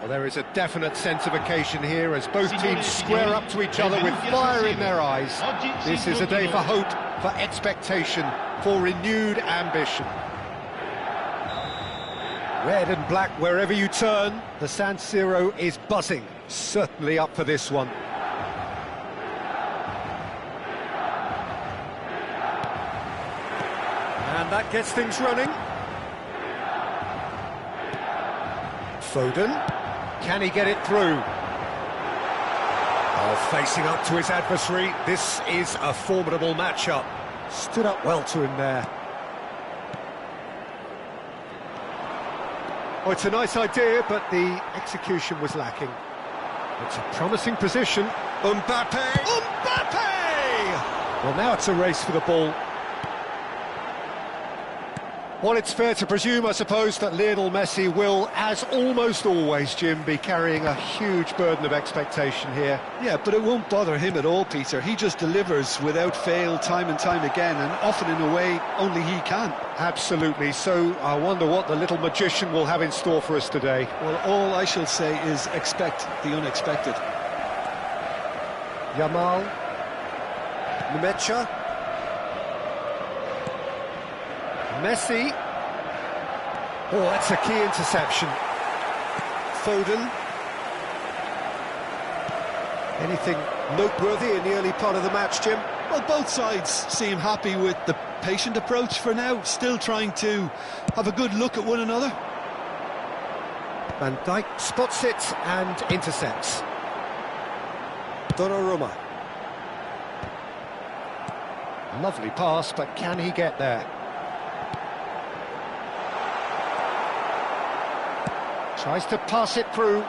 Well, there is a definite sense of occasion here as both teams square up to each other with fire in their eyes. This is a day for hope, for expectation, for renewed ambition. Red and black wherever you turn, the San Siro is buzzing. Certainly up for this one. And that gets things running. Foden, can he get it through? Oh, facing up to his adversary, this is a formidable matchup. Stood up well to him there. Oh, it's a nice idea, but the execution was lacking. It's a promising position. Mbappe! Mbappe! Well, now it's a race for the ball. Well, it's fair to presume, I suppose, that Lionel Messi will, as almost always, Jim, be carrying a huge burden of expectation here. Yeah, but it won't bother him at all, Peter. He just delivers without fail time and time again, and often in a way only he can. Absolutely. So I wonder what the little magician will have in store for us today. Well, all I shall say is expect the unexpected. Yamal. Nemecha. Messi. Oh, that's a key interception. Foden. Anything noteworthy in the early part of the match, Jim? Well, both sides seem happy with the patient approach for now, still trying to have a good look at one another. Van Dijk spots it and intercepts. Donnarumma. Lovely pass, but can he get there? Tries to pass it through.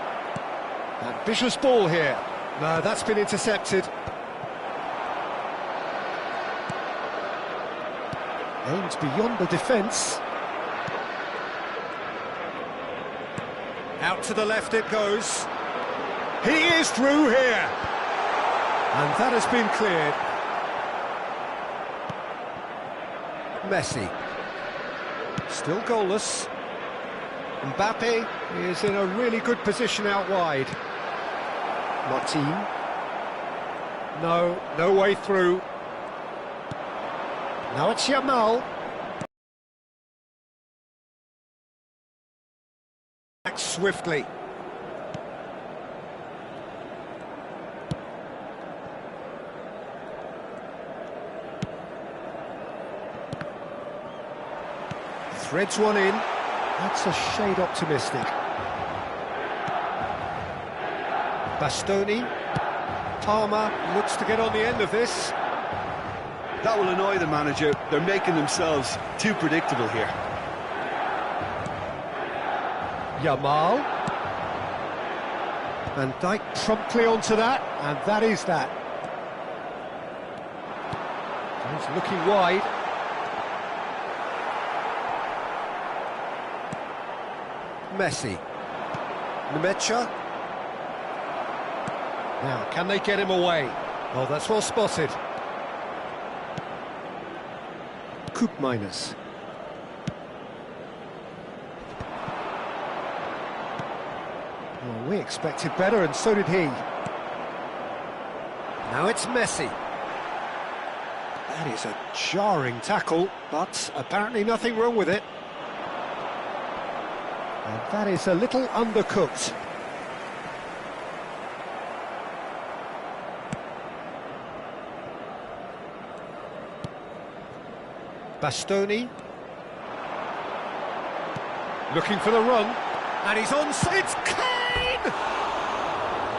Ambitious ball here. No, that's been intercepted. Aims beyond the defence. Out to the left it goes. He is through here. And that has been cleared. Messi. Still goalless. Mbappe is in a really good position out wide. Martin. No way through. Now it's Yamal. Back swiftly. Threads one in. That's a shade optimistic. Bastoni. Palmer looks to get on the end of this. That will annoy the manager. They're making themselves too predictable here. Yamal. Van Dijk promptly onto that, and that is that. He's looking wide. Messi. Nemecha. Now, can they get him away? Oh, that's well spotted. Koopmeiners. Well, we expected better, and so did he. Now it's Messi. That is a jarring tackle, but apparently nothing wrong with it. And that is a little undercooked. Bastoni. Looking for the run. And he's on. It's Kane!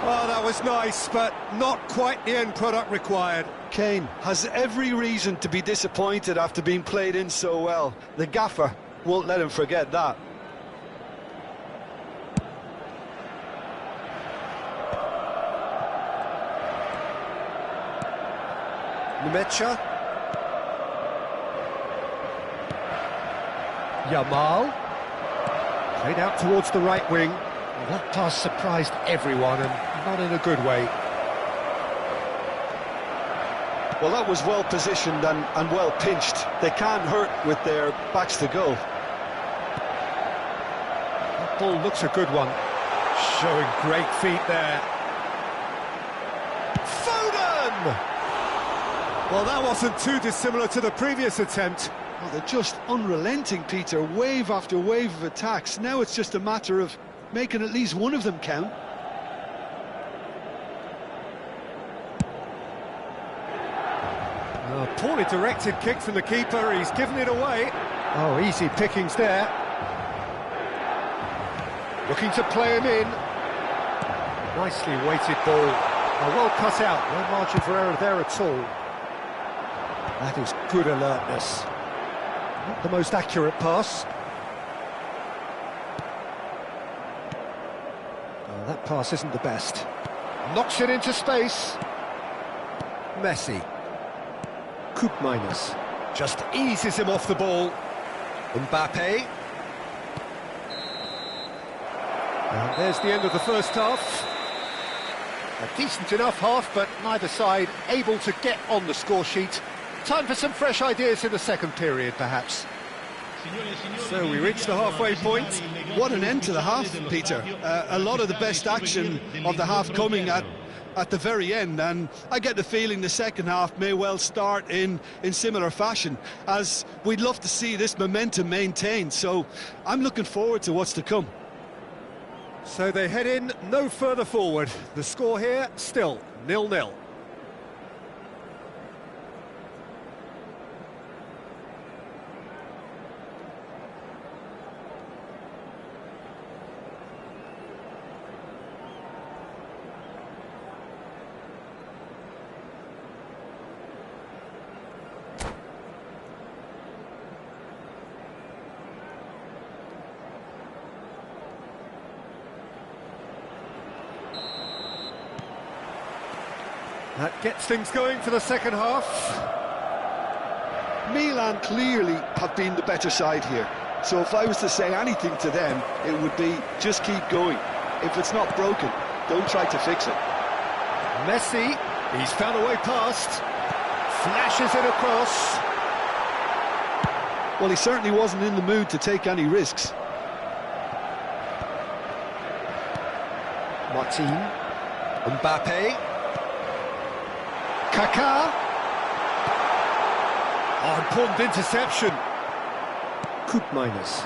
Oh, that was nice, but not quite the end product required. Kane has every reason to be disappointed after being played in so well. The gaffer won't let him forget that. Nemecha. Yamal. Played out towards the right wing. Well, that pass surprised everyone, and not in a good way. Well, that was well positioned and well pinched. They can't hurt with their backs to goal. That ball looks a good one. Showing great feet there. Foden! Well, that wasn't too dissimilar to the previous attempt. Well, they're just unrelenting, Peter. Wave after wave of attacks. Now it's just a matter of making at least one of them count. Poorly directed kick from the keeper. He's given it away. Oh, easy pickings there. Looking to play him in. Nicely weighted ball. Oh, well cut out. No margin for error there at all. That is good alertness. Not the most accurate pass. Oh, that pass isn't the best. Knocks it into space. Messi. Minus. Just eases him off the ball. Mbappe. And there's the end of the first half. A decent enough half, but neither side able to get on the score sheet. Time for some fresh ideas in the second period, perhaps. So we reach the halfway point. What an end to the half, Peter. A lot of the best action of the half coming at the very end, and I get the feeling the second half may well start in similar fashion, as we'd love to see this momentum maintained. So I'm looking forward to what's to come. So they head in no further forward. The score here still 0-0. That gets things going for the second half. Milan clearly have been the better side here. So if I was to say anything to them, it would be just keep going. If it's not broken, don't try to fix it. Messi, he's found a way past. Flashes it across. Well, he certainly wasn't in the mood to take any risks. Martin. Mbappe. Kaká. Oh, important interception. Minus.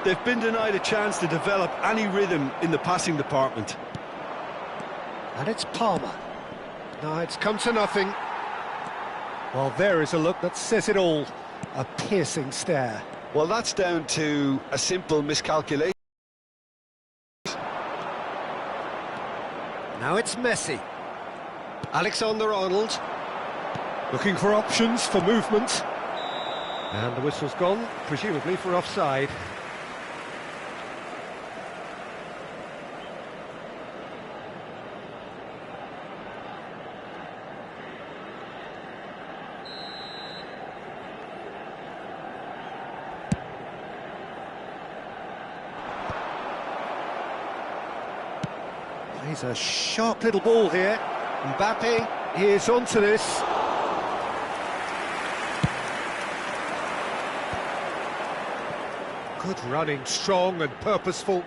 They've been denied a chance to develop any rhythm in the passing department. And it's Palmer. No, it's come to nothing. Well, there is a look that says it all. A piercing stare. Well, that's down to a simple miscalculation. Now it's Messi. Alexander-Arnold. Looking for options for movement. And the whistle's gone, presumably for offside. Plays a sharp little ball here. Mbappe is onto this. Good running, strong and purposeful.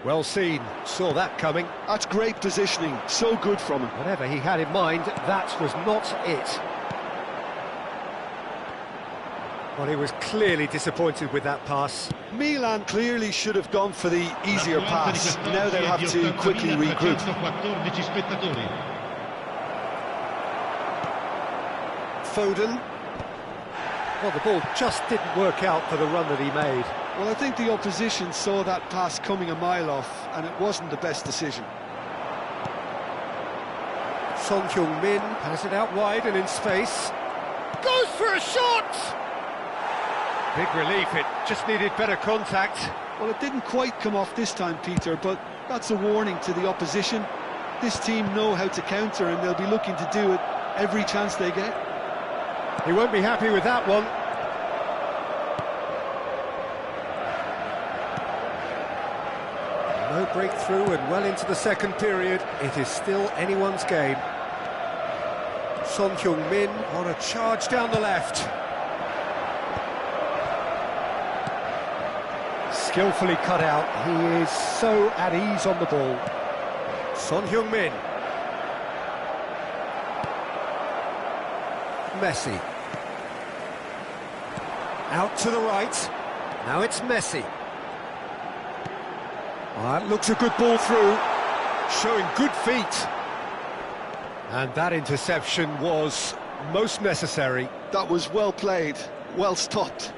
Well seen, saw that coming. That's great positioning, so good from him. Whatever he had in mind, that was not it. Well, he was clearly disappointed with that pass. Milan clearly should have gone for the easier pass. Now they'll have to quickly regroup. Foden. Well, the ball just didn't work out for the run that he made. Well, I think the opposition saw that pass coming a mile off, and it wasn't the best decision. Son Heung-min has it out wide and in space. Goes for a shot! Big relief, it just needed better contact. Well, it didn't quite come off this time, Peter, but that's a warning to the opposition. This team know how to counter, and they'll be looking to do it every chance they get. He won't be happy with that one. No breakthrough and well into the second period. It is still anyone's game. Son Heung-min on a charge down the left. skillfully cut out. He is so at ease on the ball. Son Heung-min. Messi. Out to the right. Now it's Messi. That looks a good ball through, showing good feet. And that interception was most necessary. That was well played, well stopped.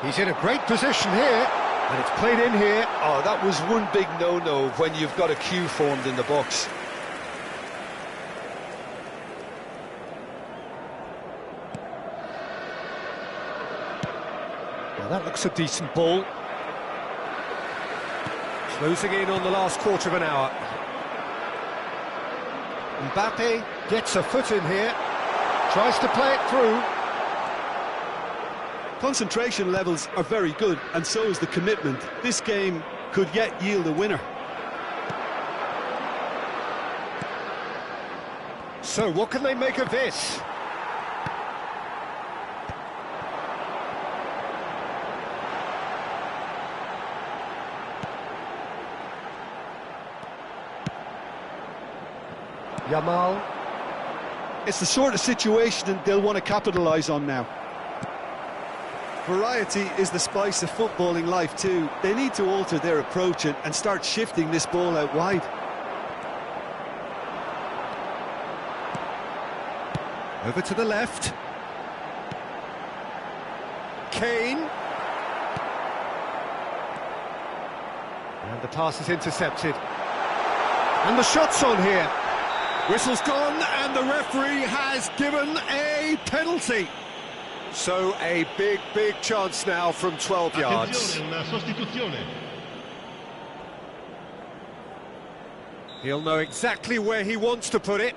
He's in a great position here, and it's played in here. Oh, that was one big no-no when you've got a queue formed in the box. Well, that looks a decent ball. Closing in on the last quarter of an hour. Mbappe gets a foot in here, tries to play it through. Concentration levels are very good, and so is the commitment. This game could yet yield a winner. So what can they make of this? Yamal. It's the sort of situation they'll want to capitalise on now. Variety is the spice of footballing life too. They need to alter their approach and start shifting this ball out wide. Over to the left. Kane. And the pass is intercepted. And the shot's on here. Whistle's gone, and the referee has given a penalty. So a big, big chance now from 12 yards. He'll know exactly where he wants to put it.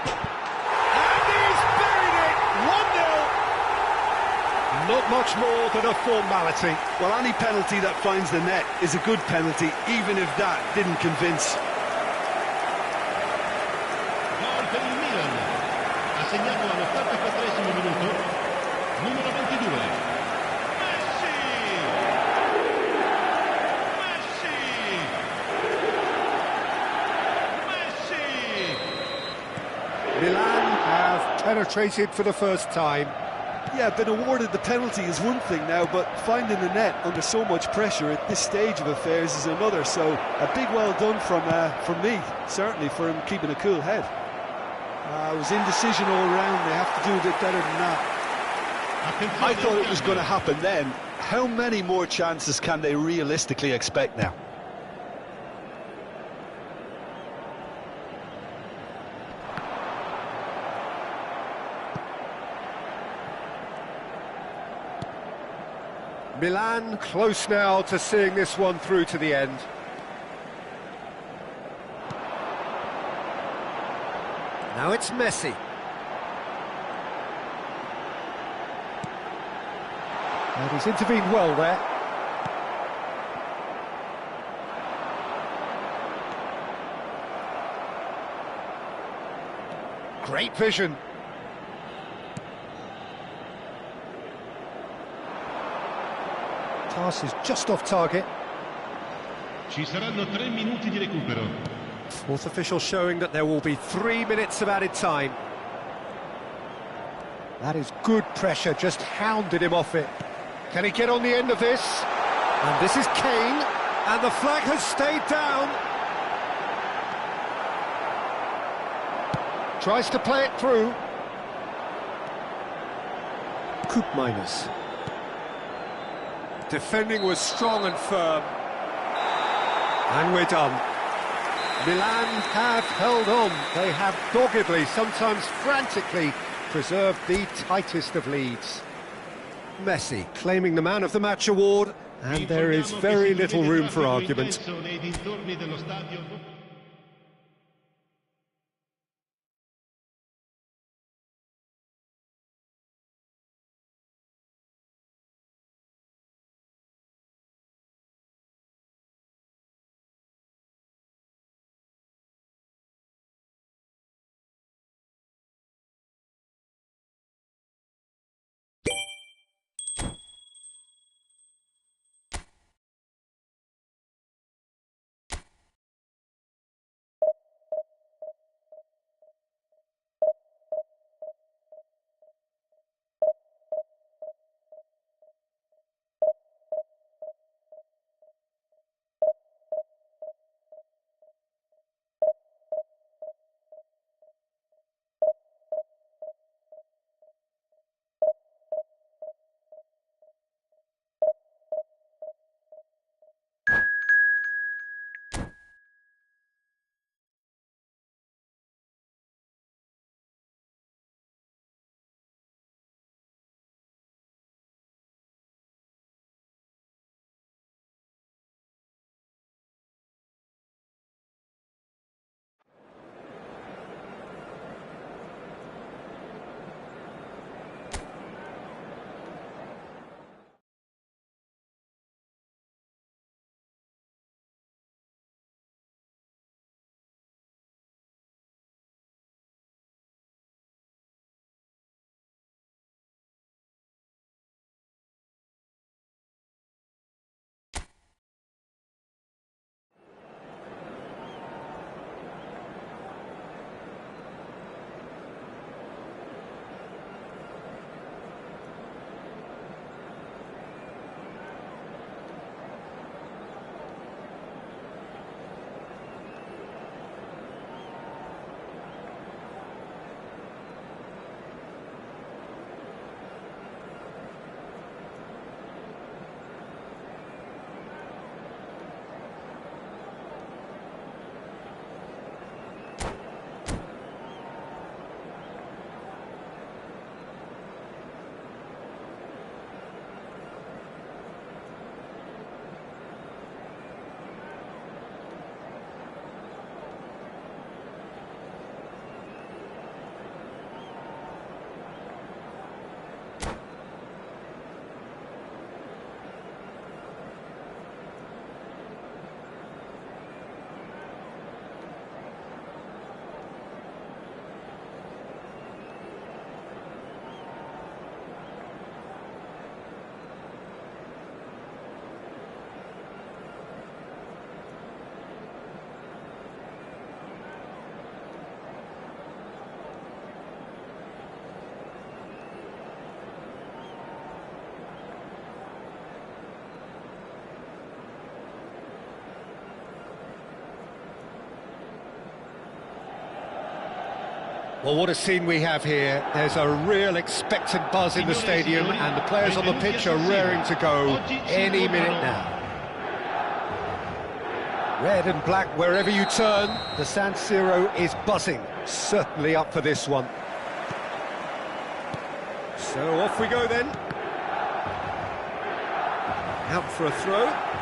And he's buried it! 1-0! Not much more than a formality. Well, any penalty that finds the net is a good penalty, even if that didn't convince. Segnato all'84esimo minuto, numero 22, Messi! Messi! Messi! Milan have penetrated for the first time. Yeah, been awarded the penalty is one thing now, but finding the net under so much pressure at this stage of affairs is another. So a big well done from me, certainly, for him keeping a cool head. It was indecision all round. They have to do a bit better than that. I thought it was going to happen then. How many more chances can they realistically expect now? Milan close now to seeing this one through to the end. Now it's Messi. And he's intervened well there. Great vision. Pass is just off target. Ci saranno 3 minuti di recupero. Fourth official showing that there will be 3 minutes of added time. That is good pressure, just hounded him off it. Can he get on the end of this? And this is Kane, and the flag has stayed down. Tries to play it through. Koopmeiners. Defending was strong and firm. And we're done. Milan have held on. They have doggedly, sometimes frantically, preserved the tightest of leads. Messi claiming the Man of the Match award, and there is very little room for argument. Well, what a scene we have here. There's a real expectant buzz in the stadium, and the players on the pitch are raring to go any minute now. Red and black wherever you turn, the San Siro is buzzing. Certainly up for this one. So off we go then. Out for a throw.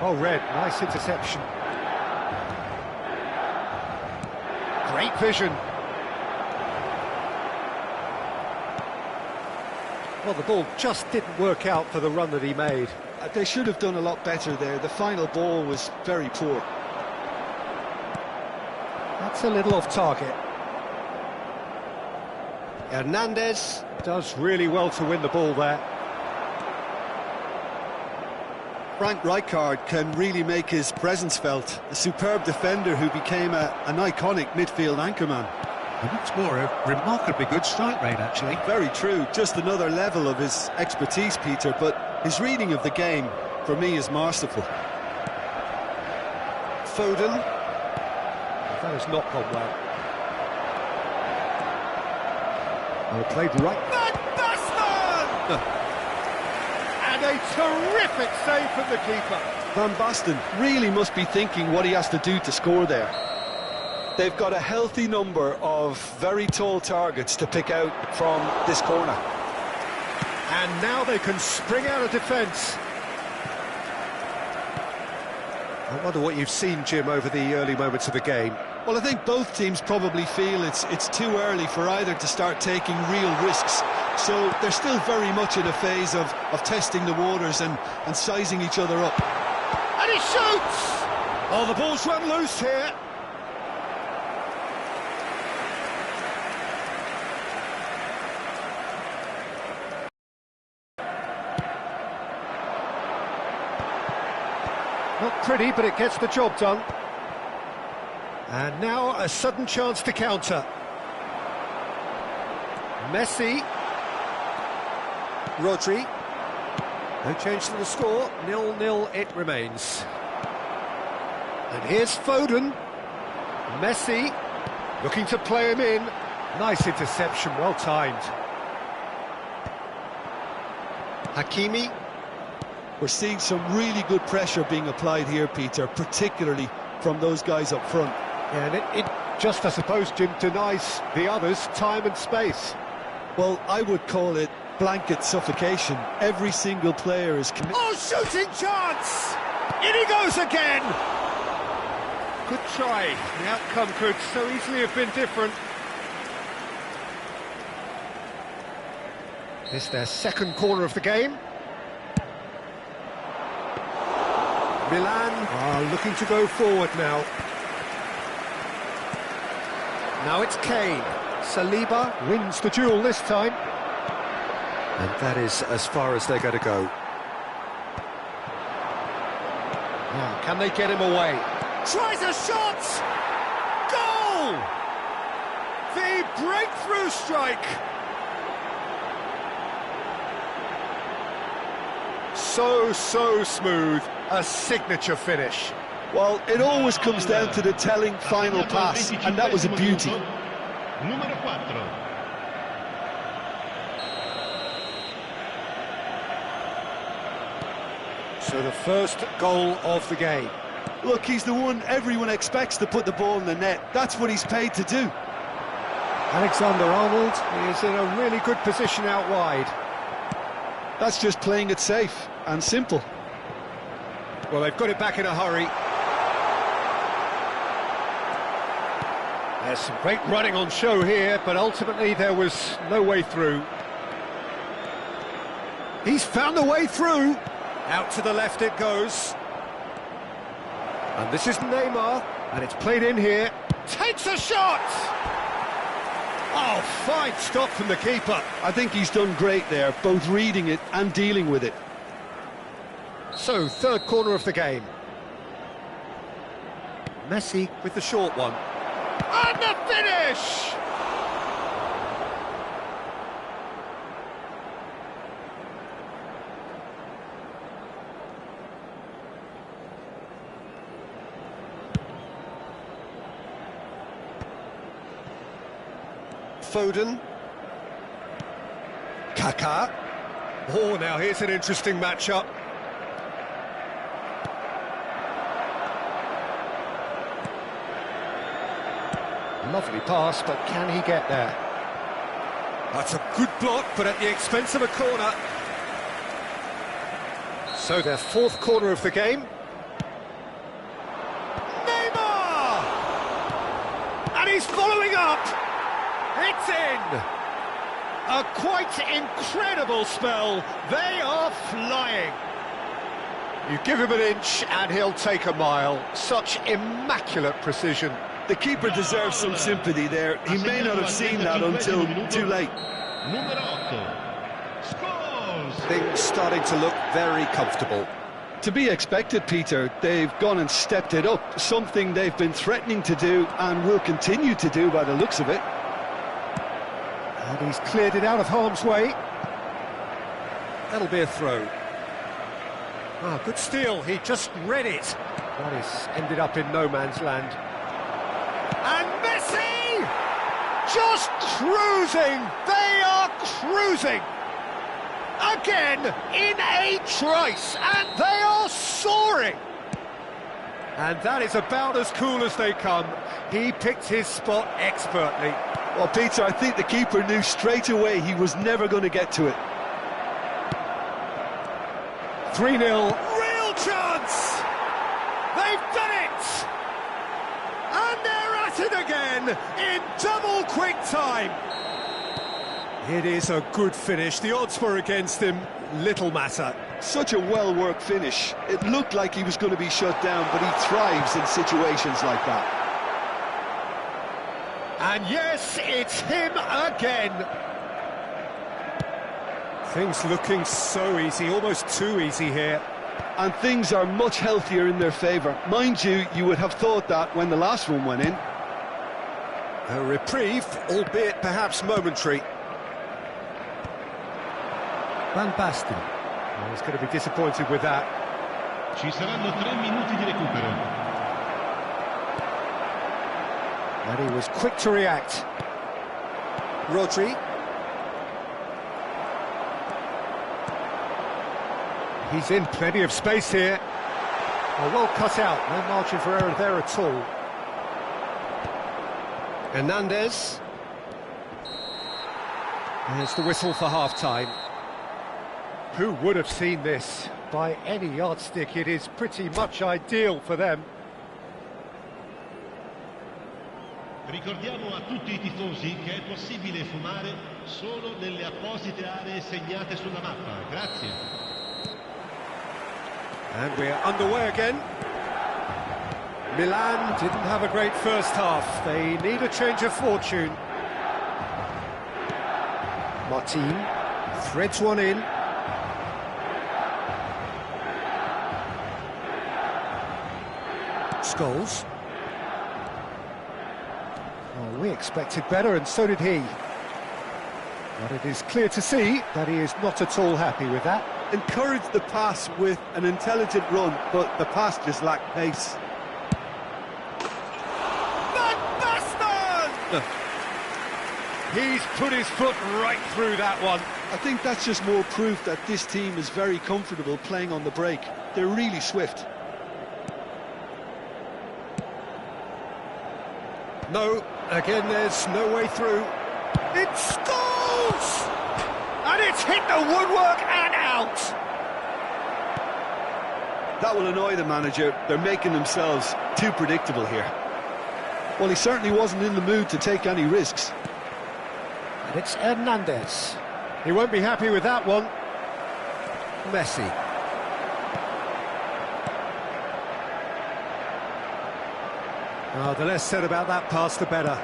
Oh, Red, nice interception. Great vision. Well, the ball just didn't work out for the run that he made. They should have done a lot better there. The final ball was very poor. That's a little off target. Hernandez does really well to win the ball there. Frank Rijkaard can really make his presence felt. A superb defender who became an iconic midfield anchorman. And what's more, a remarkably good strike rate, actually. Very true. Just another level of his expertise, Peter, but his reading of the game, for me, is masterful. Foden. That has not gone well. Well, played right. Van Basten! And a terrific save from the keeper. Van Basten really must be thinking what he has to do to score there. They've got a healthy number of very tall targets to pick out from this corner. And now they can spring out of defence. I wonder what you've seen, Jim, over the early moments of the game. Well, I think both teams probably feel it's too early for either to start taking real risks. So they're still very much in a phase of testing the waters and sizing each other up. And he shoots! Oh, the ball's run loose here. Not pretty, but it gets the job done. And now a sudden chance to counter. Messi. Rodri. No change to the score. 0-0 it remains. And here's Foden. Messi. Looking to play him in. Nice interception, well timed. Hakimi. We're seeing some really good pressure being applied here, Peter, particularly from those guys up front. Yeah, and it just, I suppose, Jim, denies the others time and space. Well, I would call it blanket suffocation. Every single player is committed. Oh, shooting chance! In he goes again! Good try. The outcome could so easily have been different. It's their second corner of the game. Milan are looking to go forward now. Now it's Kane. Saliba wins the duel this time. And that is as far as they're going to go. Now, can they get him away? Tries a shot! Goal! The breakthrough strike! So smooth. A signature finish. Well, it always comes down to the telling final pass, and that was a beauty. Numero 4. So the first goal of the game. Look, he's the one everyone expects to put the ball in the net. That's what he's paid to do. Alexander-Arnold is in a really good position out wide. That's just playing it safe and simple. Well, they've got it back in a hurry. There's some great running on show here, but ultimately there was no way through. He's found a way through. Out to the left it goes. And this is Neymar, and it's played in here. Takes a shot! Oh, fine stop from the keeper. I think he's done great there, both reading it and dealing with it. So, third corner of the game. Messi with the short one. And the finish! Foden. Kaká. Oh, now here's an interesting matchup. Lovely pass, but can he get there? That's a good block, but at the expense of a corner. So their fourth corner of the game. Neymar! And he's following up! It's in! A quite incredible spell. They are flying. You give him an inch and he'll take a mile. Such immaculate precision. The keeper deserves some sympathy there. He may not have seen that until too late. Things starting to look very comfortable. To be expected, Peter. They've gone and stepped it up. Something they've been threatening to do and will continue to do by the looks of it. And he's cleared it out of harm's way. That'll be a throw. Ah, good steal. He just read it. That is ended up in no man's land. And Messi! Just cruising! They are cruising! Again, in a trice, and they are soaring! And that is about as cool as they come. He picked his spot expertly. Well, Peter, I think the keeper knew straight away he was never going to get to it. 3-0. Real chance! They've done it! And they're at it again in double quick time. It is a good finish. The odds were against him. Little matter. Such a well-worked finish. It looked like he was going to be shut down, but he thrives in situations like that. And yes, it's him again. Things looking so easy, almost too easy here. And things are much healthier in their favour. Mind you, you would have thought that when the last one went in. A reprieve, albeit perhaps momentary. Van Basten. Oh, he's going to be disappointed with that. Ci saranno 3 minuti di recupero. And he was quick to react. Rodri. He's in plenty of space here. Oh, well cut out, no margin for error there at all. Hernandez. There's the whistle for half-time. Who would have seen this? By any yardstick, it is pretty much ideal for them. Ricordiamo a tutti I tifosi che è possibile fumare solo nelle apposite aree segnate sulla mappa. Grazie. And we're underway again. Milan didn't have a great first half. They need a change of fortune. Martin threads one in. Scholes. Oh, we expected better, and so did he. But it is clear to see that he is not at all happy with that. Encouraged the pass with an intelligent run, but the pass just lacked pace. Van Basten! He's put his foot right through that one. I think that's just more proof that this team is very comfortable playing on the break. They're really swift. No, again there's no way through. It's Scholes! And it's hit the woodwork and out! That will annoy the manager. They're making themselves too predictable here. Well, he certainly wasn't in the mood to take any risks. And it's Hernandez. He won't be happy with that one. Messi. Oh, the less said about that pass, the better.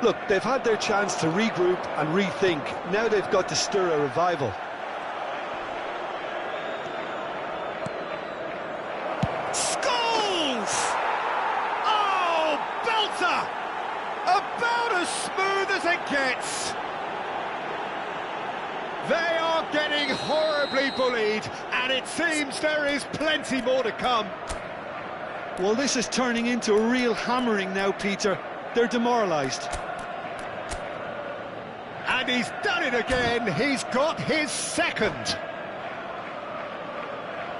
Look, they've had their chance to regroup and rethink. Now they've got to stir a revival. Scholes! Oh, belter! About as smooth as it gets. They are getting horribly bullied, and it seems there is plenty more to come. Well, this is turning into a real hammering now, Peter. They're demoralised. And he's done it again. He's got his second.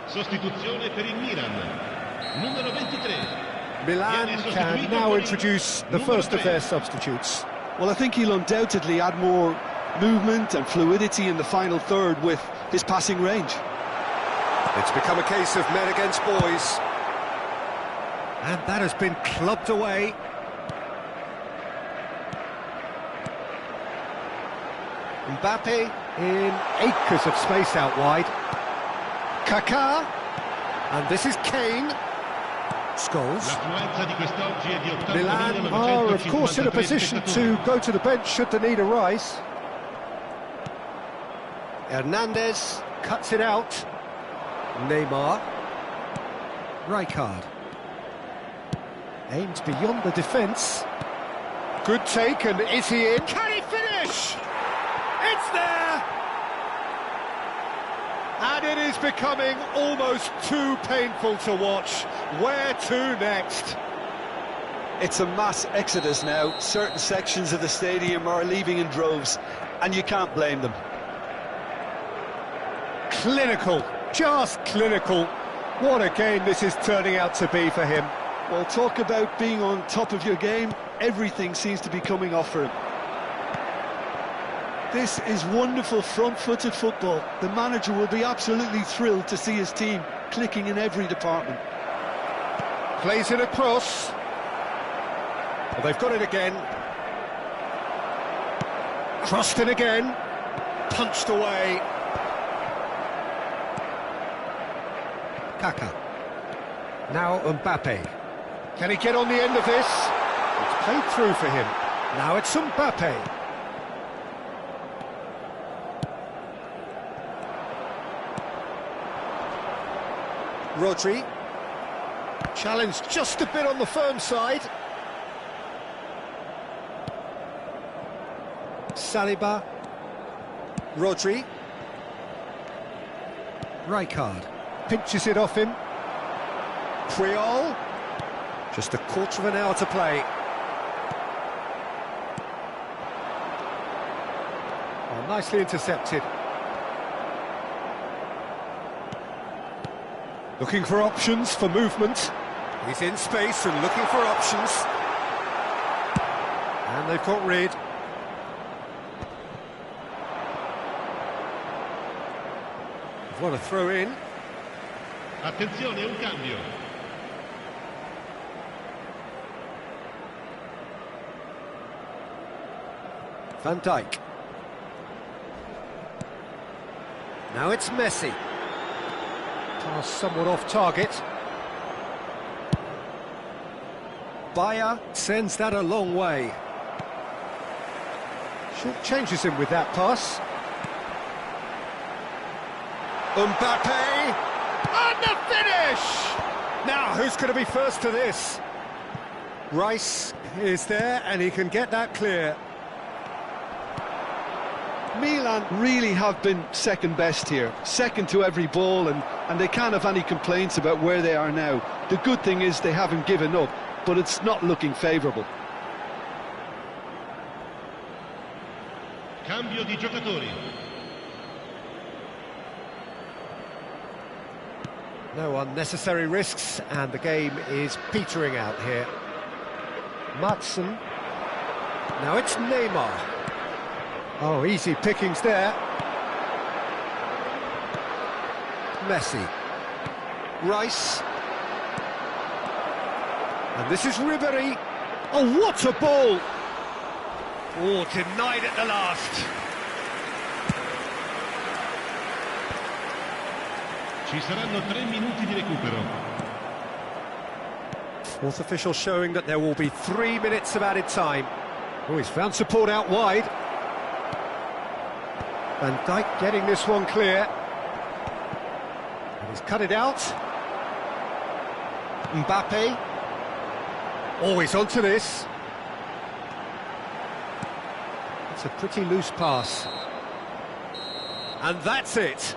Sostituzione per il Milan. Numero 23. Milan can now introduce the first of their substitutes. Well, I think he'll undoubtedly add more movement and fluidity in the final third with his passing range. It's become a case of men against boys. And that has been clubbed away. Mbappe in acres of space out wide. Kaká, and this is Kane. Scholes. Milan are, of course, in a position to go to the bench should the need arise. Hernandez cuts it out. Neymar. Rijkaard. Aimed beyond the defence. Good take, and is he in? Can he finish? It's there! And it is becoming almost too painful to watch. Where to next? It's a mass exodus now. Certain sections of the stadium are leaving in droves, and you can't blame them. Clinical, just clinical. What a game this is turning out to be for him. Well, talk about being on top of your game. Everything seems to be coming off for him. This is wonderful front-footed football. The manager will be absolutely thrilled to see his team clicking in every department. Plays it across. Well, they've got it again. Crossed it again. Punched away. Kaká. Now Mbappe. Can he get on the end of this? It's played through for him. Now it's Mbappe. Rodri. Challenge just a bit on the firm side. Saliba. Rodri. Rijkaard. Pinches it off him. Puyol. Just a quarter of an hour to play. Oh, nicely intercepted. Looking for options for movement. He's in space and looking for options. And they've got rid. What a throw in. Attenzione, un cambio. Van Dijk. Now it's Messi. Pass somewhat off target. Bayer sends that a long way. Short changes him with that pass. Mbappe! And the finish! Now, who's going to be first to this? Rice is there, and he can get that clear. Milan really have been second best here, second to every ball, and they can't have any complaints about where they are now. The good thing is they haven't given up, but it's not looking favourable. Cambio di giocatori. No unnecessary risks, and the game is petering out here. Madsen. Now it's Neymar. Oh, easy pickings there. Messi. Rice. And this is Ribéry. Oh, what a ball! Oh, denied at the last. Ci saranno 3 minuti di recupero. Fourth official showing that there will be 3 minutes of added time. Oh, he's found support out wide. Van Dijk getting this one clear. And he's cut it out. Mbappe. Always onto this. It's a pretty loose pass. And that's it.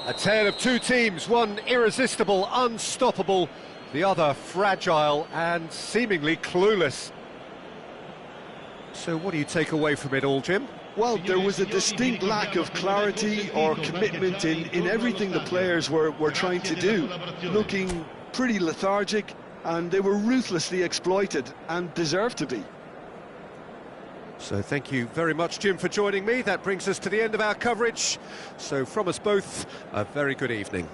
A tale of two teams, one irresistible, unstoppable, the other fragile and seemingly clueless. So what do you take away from it all, Jim? Well, there was a distinct lack of clarity or commitment in everything the players were trying to do, looking pretty lethargic, and they were ruthlessly exploited and deserved to be. So thank you very much, Jim, for joining me. That brings us to the end of our coverage. So from us both, a very good evening.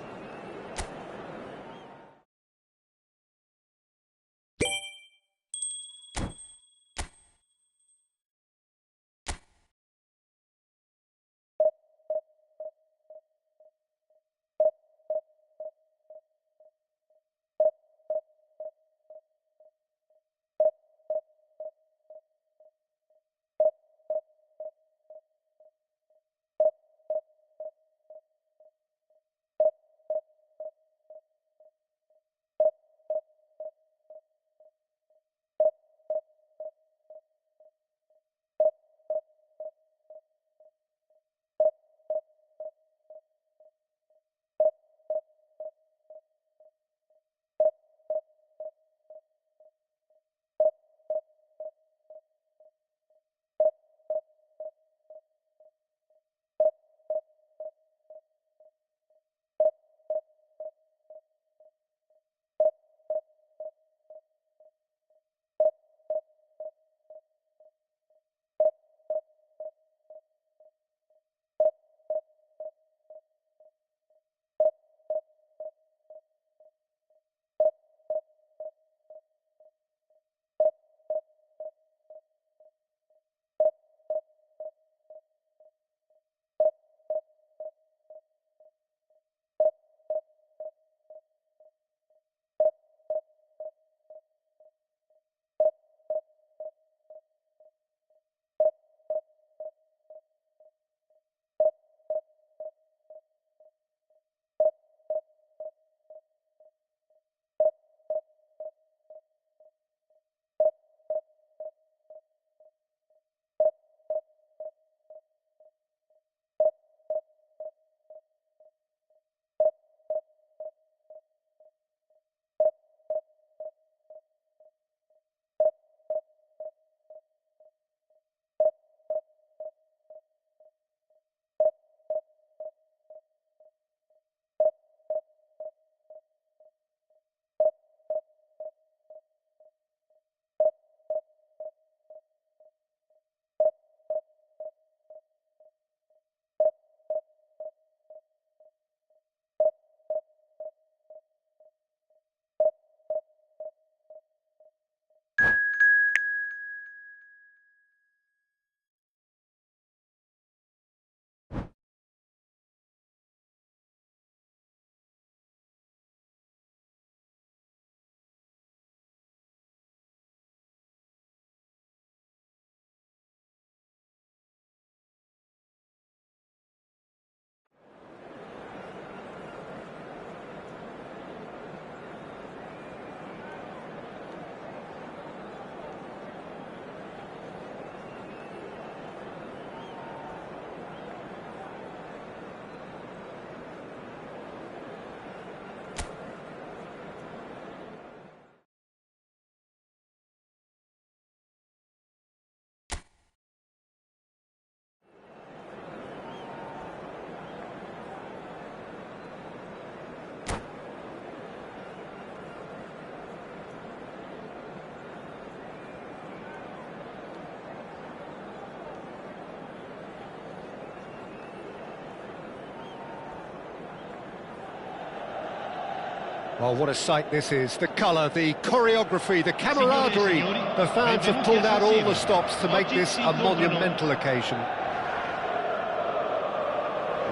Well, what a sight this is. The colour, the choreography, the camaraderie. The fans have pulled out all the stops to make this a monumental occasion.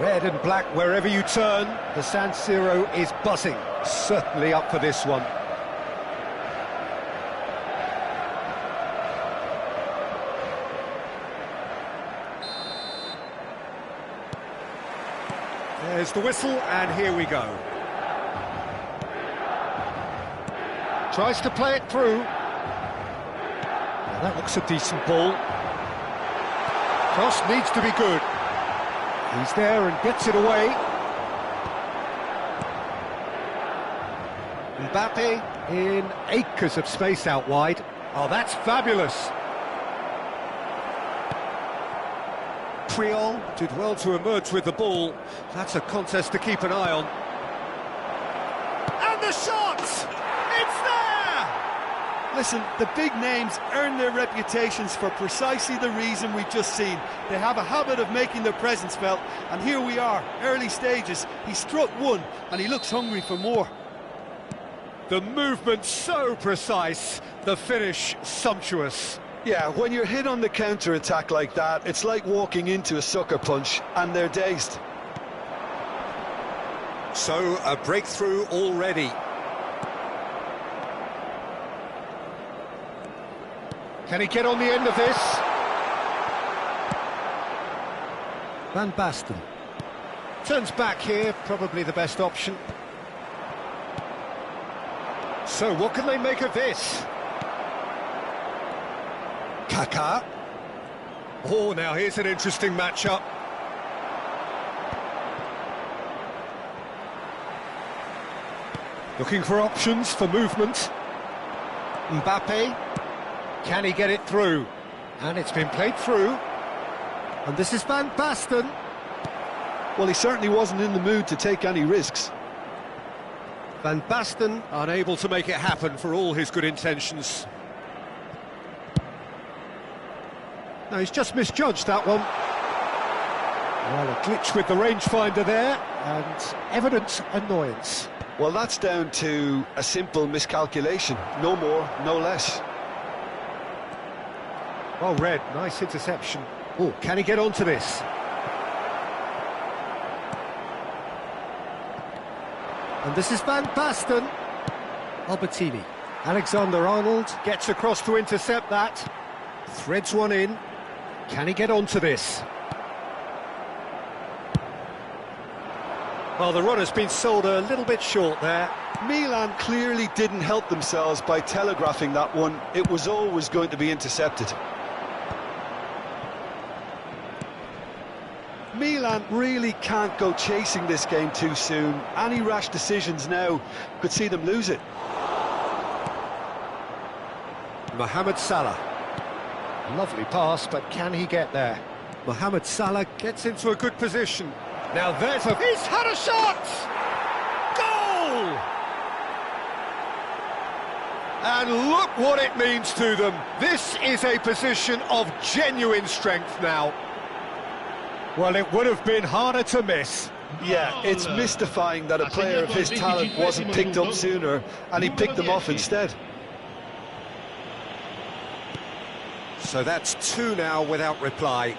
Red and black wherever you turn, the San Siro is buzzing. Certainly up for this one. There's the whistle, and here we go. Tries to play it through. Now that looks a decent ball. Cross needs to be good. He's there and gets it away. Mbappe in acres of space out wide. Oh, that's fabulous. Puyol did well to emerge with the ball. That's a contest to keep an eye on. And the shot! It's there! Listen, the big names earn their reputations for precisely the reason we've just seen. They have a habit of making their presence felt, and here we are, early stages. He struck one, and he looks hungry for more. The movement so precise, the finish sumptuous. Yeah, when you're hit on the counter-attack like that, it's like walking into a sucker punch, and they're dazed. So, a breakthrough already. Can he get on the end of this? Van Basten. Turns back here, probably the best option. So, what can they make of this? Kaká. Oh, now here's an interesting matchup. Looking for options for movement. Mbappe. Can he get it through? And it's been played through. And this is Van Basten. Well, he certainly wasn't in the mood to take any risks. Van Basten unable to make it happen for all his good intentions. No, he's just misjudged that one. Well, a glitch with the rangefinder there, and evident annoyance. Well, that's down to a simple miscalculation. No more, no less. Well read, nice interception. Oh, can he get onto this? And this is Van Basten. Albertini. Alexander-Arnold gets across to intercept that. Threads one in. Can he get onto this? Well, the run has been sold a little bit short there. Milan clearly didn't help themselves by telegraphing that one. It was always going to be intercepted. Milan really can't go chasing this game too soon. Any rash decisions now could see them lose it. Mohamed Salah. Lovely pass, but can he get there? Mohamed Salah gets into a good position. Now there's a... He's had a shot! Goal! And look what it means to them. This is a position of genuine strength now. Well, it would have been harder to miss. Yeah, it's mystifying that a player of his talent wasn't picked up sooner, and he picked them off instead. So that's two now without reply.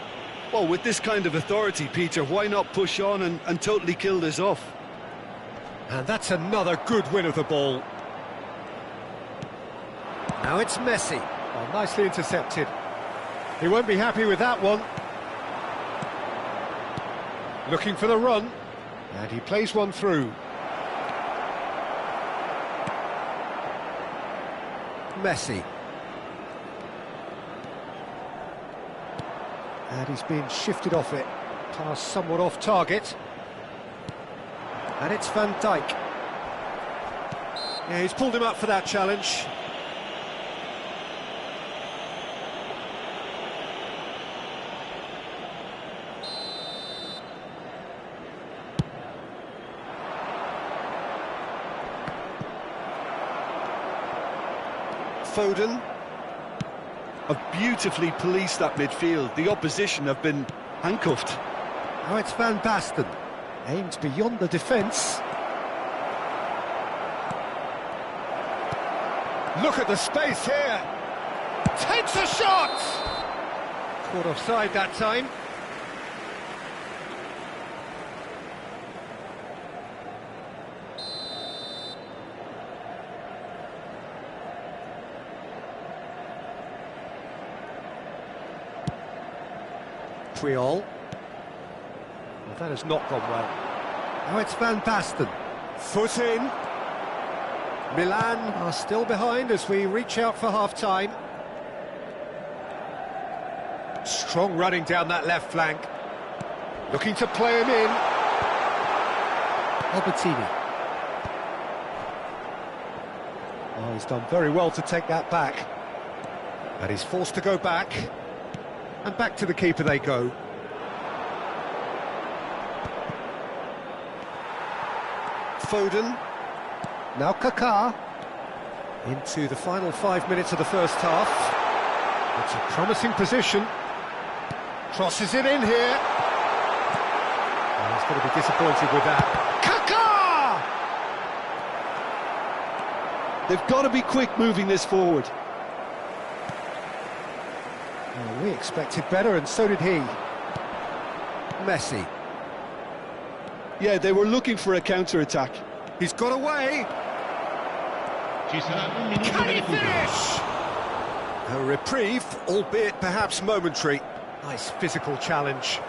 Well, with this kind of authority, Peter, why not push on and totally kill this off? And that's another good win of the ball. Now it's Messi. Oh, nicely intercepted. He won't be happy with that one. Looking for the run. And he plays one through. Messi. And he's been shifted off it. Pass somewhat off target. And it's Van Dijk. Yeah, he's pulled him up for that challenge. Foden have beautifully policed that midfield. The opposition have been handcuffed. Now it's Van Basten. Aimed beyond the defence. Look at the space here. Takes a shot! Caught offside that time. Puyol. Well, that has not gone well. Now it's Van Basten. Foot in. Milan are still behind as we reach out for half-time. Strong running down that left flank. Looking to play him in. Albertini. Oh, he's done very well to take that back. And he's forced to go back. And back to the keeper they go. Foden. Now Kaká. Into the final 5 minutes of the first half. It's a promising position. Crosses it in here. Oh, he's going to be disappointed with that. Kaká! They've got to be quick moving this forward. Well, we expected better, and so did he. Messi. Yeah, they were looking for a counter-attack. He's got away. Ci sarà un minuto Can di he recupero. finish? A reprieve, albeit perhaps momentary. Nice physical challenge.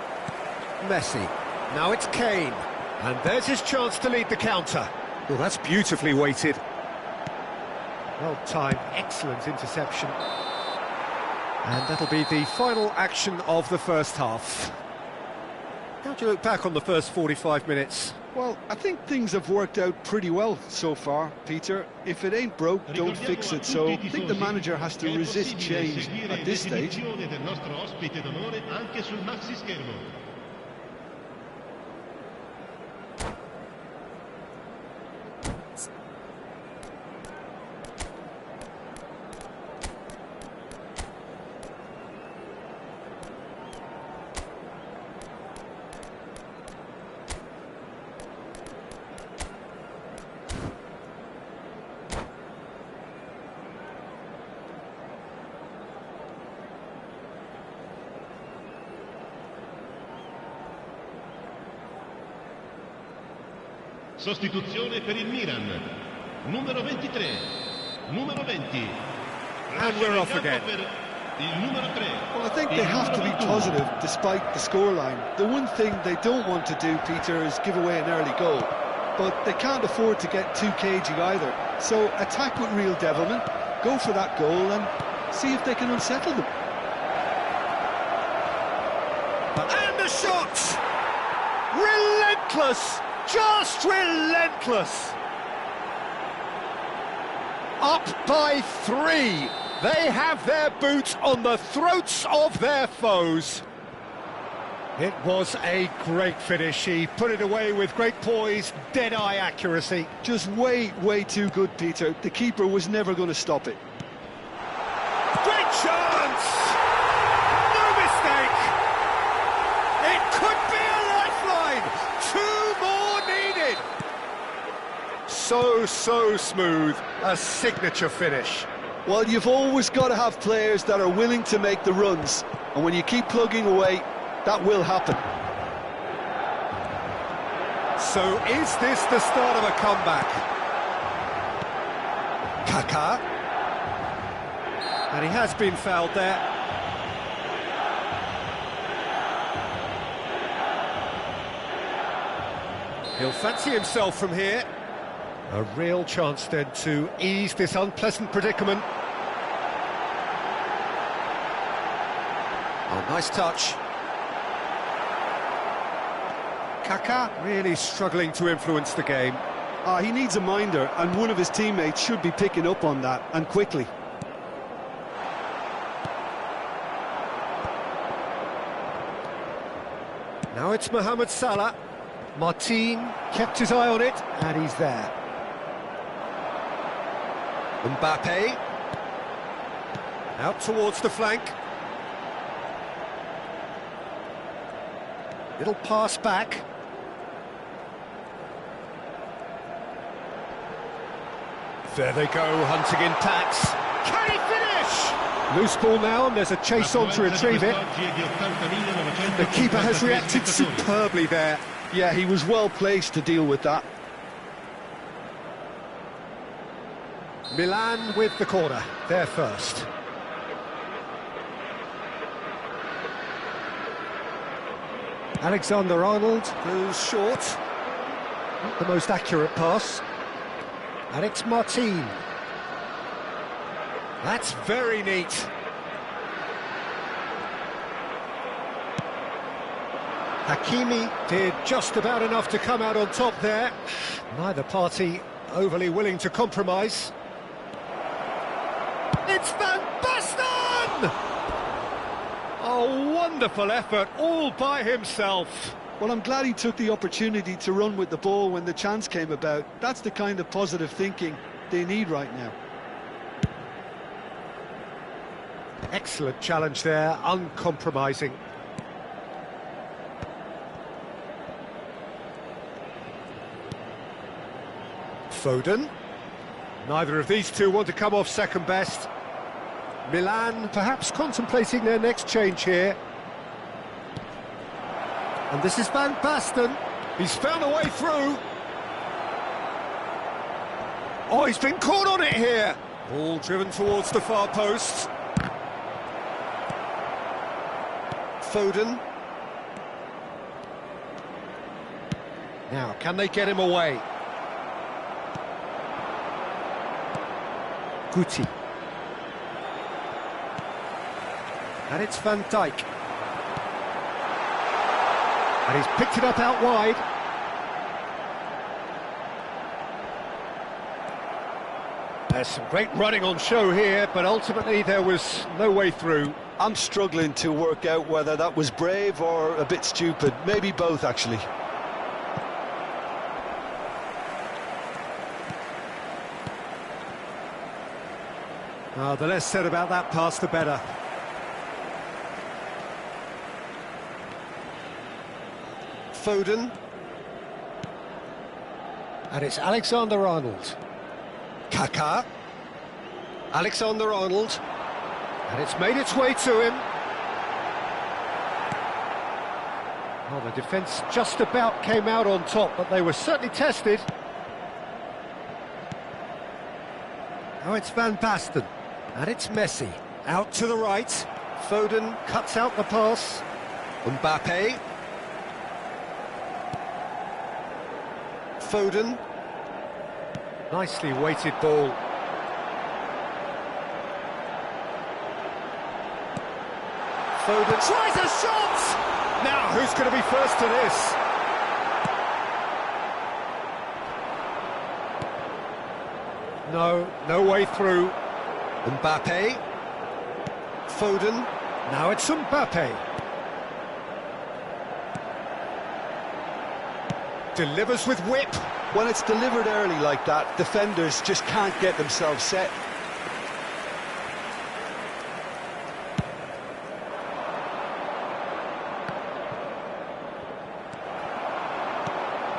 Messi. Now it's Kane. And there's his chance to lead the counter. Well, that's beautifully weighted. Well timed, excellent interception. And that'll be the final action of the first half. How do you look back on the first 45 minutes? Well, I think things have worked out pretty well so far, Peter. If it ain't broke, don't fix it. So I think the manager has to resist change at this stage. Del nostro ospite d'onore anche sul maxi schermo. Sostituzione per il Milan. Numero 23. Numero 20. And we're off again. Per il numero 3. Well, I think they have to be positive despite the scoreline. The one thing they don't want to do, Peter, is give away an early goal. But they can't afford to get too cagey either. So attack with real devilment, go for that goal and see if they can unsettle them. And the shot! Relentless! Just relentless! Up by 3. They have their boots on the throats of their foes. It was a great finish. He put it away with great poise, dead-eye accuracy. Just way too good, Peter. The keeper was never going to stop it. Great chance! No mistake! It could be a lifeline! 2 more needed! So smooth. A signature finish. Well, you've always got to have players that are willing to make the runs. And when you keep plugging away, that will happen. So is this the start of a comeback? Kaká. And he has been fouled there. He'll fancy himself from here. A real chance then to ease this unpleasant predicament. Oh, nice touch. Kaká really struggling to influence the game. He needs a minder, and one of his teammates should be picking up on that, and quickly. Now it's Mohamed Salah. Martin kept his eye on it, and he's there. Mbappe. Out towards the flank. Little pass back. There they go, hunting in tacks. Can he finish? Loose ball now, and there's a chase on to retrieve it. The keeper has reacted superbly there. Yeah, he was well placed to deal with that. Milan with the corner, they're first. Alexander-Arnold goes short. Not the most accurate pass. And it's Martin. That's very neat. Hakimi did just about enough to come out on top there. Neither party overly willing to compromise. It's Van Basten! A wonderful effort all by himself. Well, I'm glad he took the opportunity to run with the ball when the chance came about. That's the kind of positive thinking they need right now. Excellent challenge there, uncompromising. Foden. Neither of these two want to come off second best. Milan perhaps contemplating their next change here. And this is Van Basten. He's found a way through. Oh, he's been caught on it here. Ball driven towards the far post. Foden. Now, can they get him away? Guti. And it's Van Dijk. And he's picked it up out wide. There's some great running on show here, but ultimately there was no way through. I'm struggling to work out whether that was brave or a bit stupid. Maybe both, actually. The less said about that pass, the better. Foden. And it's Alexander-Arnold. Kaká. Alexander-Arnold. And it's made its way to him. Well, the defence just about came out on top, but they were certainly tested. Now it's Van Basten. And it's Messi. Out to the right. Foden cuts out the pass. Mbappe. Foden. Nicely weighted ball. Foden tries a shot! Now, who's going to be first to this? No way through. Mbappe. Foden. Now it's Mbappe. Delivers with whip. When it's delivered early like that, defenders just can't get themselves set.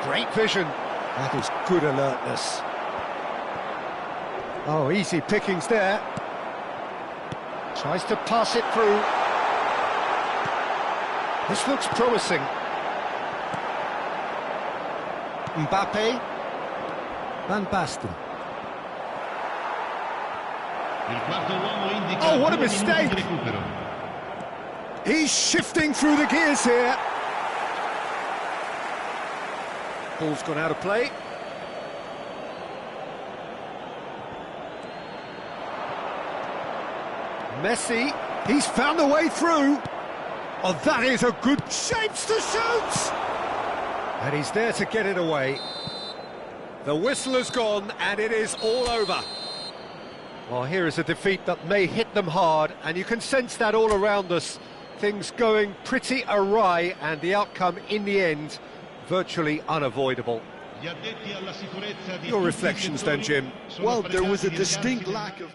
Great vision. That is good alertness. Oh, easy pickings there. Tries to pass it through. This looks promising. Mbappe. Van Basten. Oh, what a mistake! He's shifting through the gears here. Ball's gone out of play. Messi, he's found a way through. Oh, that is a good shapes to shoot! And he's there to get it away. The whistle has gone and it is all over. Well, here is a defeat that may hit them hard, and you can sense that all around us. Things going pretty awry, and the outcome in the end virtually unavoidable. Your reflections then, Jim? Well, there was a distinct lack of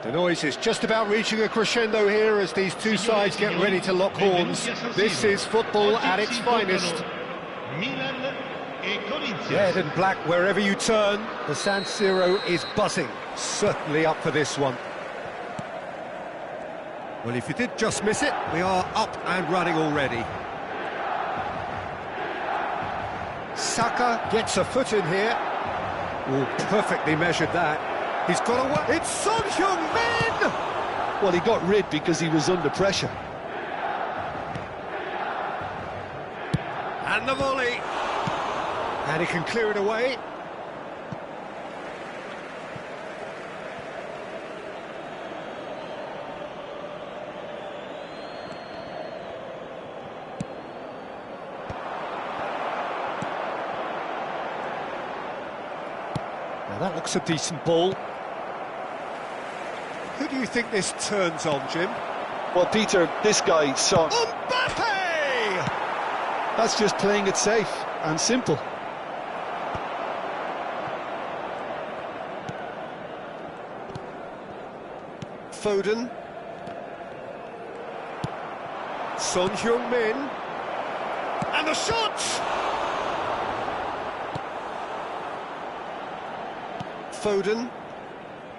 The noise is just about reaching a crescendo here as these two sides get ready to lock horns. This is football at its finest. Red and black wherever you turn. The San Siro is buzzing. Certainly up for this one. Well, if you did just miss it, we are up and running already. Saka gets a foot in here. Oh, perfectly measured that. He's got away. It's Son Heung-min! Well, he got rid because he was under pressure. And the volley. And he can clear it away. Now that looks a decent ball. Who do you think this turns on, Jim? Well, Peter, this guy, Son. Mbappe! That's just playing it safe and simple. Foden. Son Heung-min. And the shot! Foden.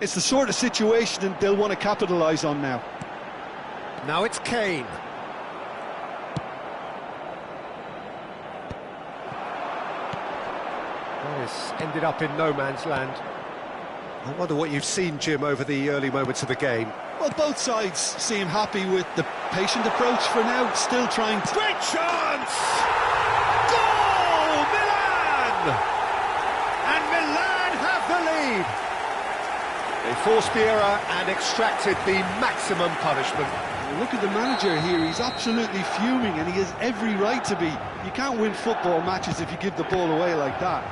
It's the sort of situation that they'll want to capitalise on now. Now it's Kane. Well, it's ended up in no man's land. I wonder what you've seen, Jim, over the early moments of the game. Well, both sides seem happy with the patient approach for now, still trying to... Great chance! Goal! Milan! And Milan have the lead. They forced the error and extracted the maximum punishment. Look at the manager here, he's absolutely fuming and he has every right to be. You can't win football matches if you give the ball away like that.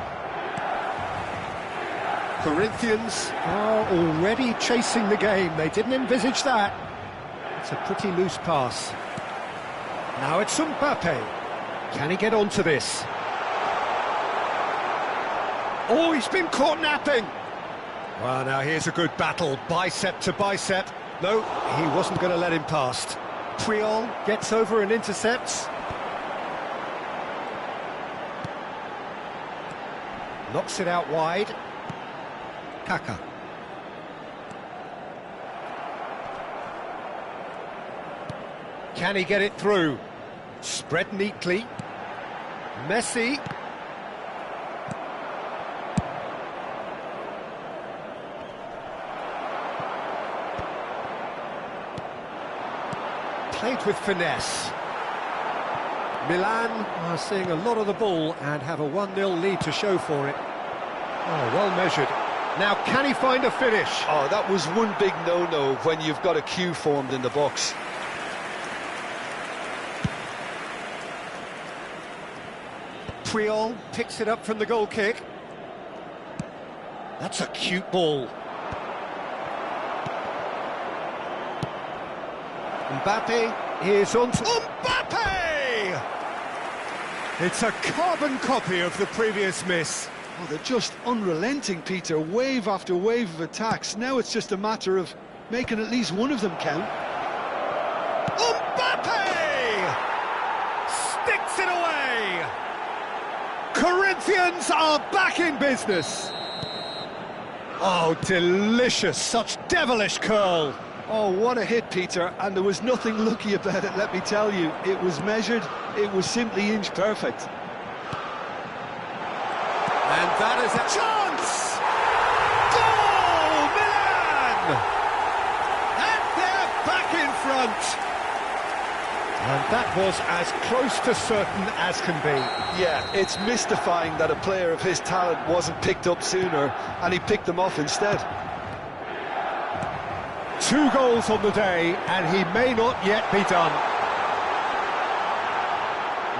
Corinthians are already chasing the game. They didn't envisage that. It's a pretty loose pass. Now it's Mbappe. Can he get onto this? Oh, he's been caught napping. Well, now here's a good battle, bicep to bicep. No, he wasn't going to let him past. Puyol gets over and intercepts. Knocks it out wide. Kaka. Can he get it through? Spread neatly. Messi. Played with finesse. Milan are seeing a lot of the ball and have a 1-0 lead to show for it. Oh, well measured. Now, can he find a finish? Oh, that was one big no-no when you've got a queue formed in the box. Puyol picks it up from the goal kick. That's a cute ball. Mbappe is on to... Mbappe! It's a carbon copy of the previous miss. Oh, they're just unrelenting, Peter. Wave after wave of attacks. Now it's just a matter of making at least one of them count. Mbappe! Sticks it away! Corinthians are back in business. Oh, delicious. Such devilish curl. Oh, what a hit, Peter. And there was nothing lucky about it, let me tell you. It was measured. It was simply inch perfect. And that is a chance! Goal, Milan! And they're back in front. And that was as close to certain as can be. Yeah, it's mystifying that a player of his talent wasn't picked up sooner, and he picked them off instead. 2 goals on the day, and he may not yet be done.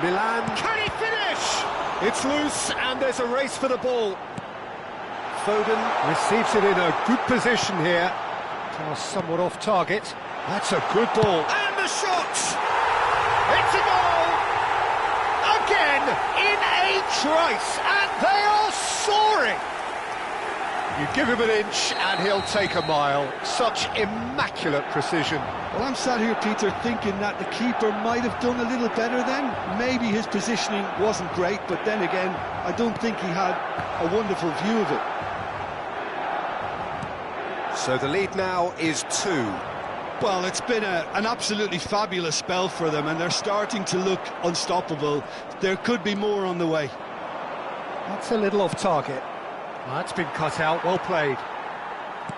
Milan, can he finish? It's loose, and there's a race for the ball. Foden receives it in a good position here. Pass somewhat off target. That's a good ball. And the shot! It's a goal! Again, in a trice, and they are soaring! You give him an inch and he'll take a mile. Such immaculate precision. Well, I'm sat here, Peter, thinking that the keeper might have done a little better then. Maybe his positioning wasn't great, but then again, I don't think he had a wonderful view of it. So the lead now is 2. Well, it's been an absolutely fabulous spell for them, and they're starting to look unstoppable. There could be more on the way. That's a little off target. That's been cut out, well played.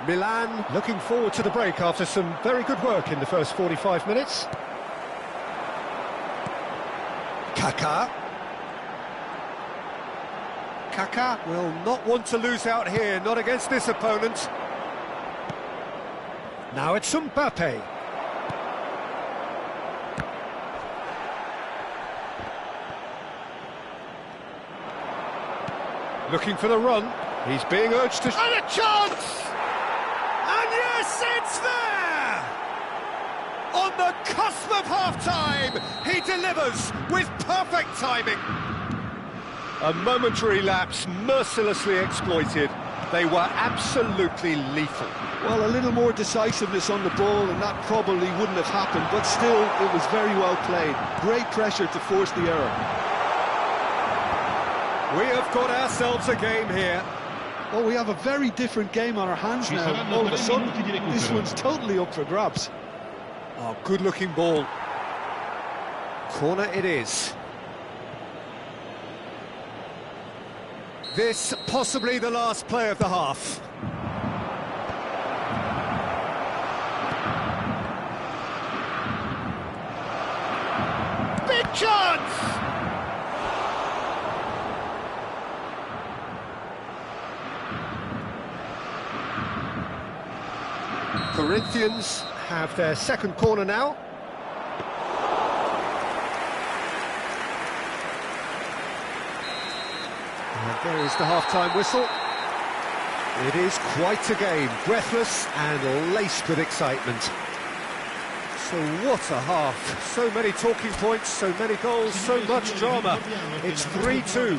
Milan looking forward to the break after some very good work in the first 45 minutes. Kaká. Kaká will not want to lose out here, not against this opponent. Now it's Mbappe. Looking for the run. He's being urged to... And a chance! And yes, it's there! On the cusp of half-time, he delivers with perfect timing. A momentary lapse mercilessly exploited. They were absolutely lethal. Well, a little more decisiveness on the ball and that probably wouldn't have happened, but still, it was very well played. Great pressure to force the error. We have got ourselves a game here. Well, we have a very different game on our hands now. All of a sudden, this one's totally up for grabs. Oh, good-looking ball. Corner it is. This possibly the last play of the half. Big chance! Corinthians have their second corner now. And there is the half-time whistle. It is quite a game, breathless and laced with excitement. So what a half, so many talking points, so many goals, so much drama. It's 3-2.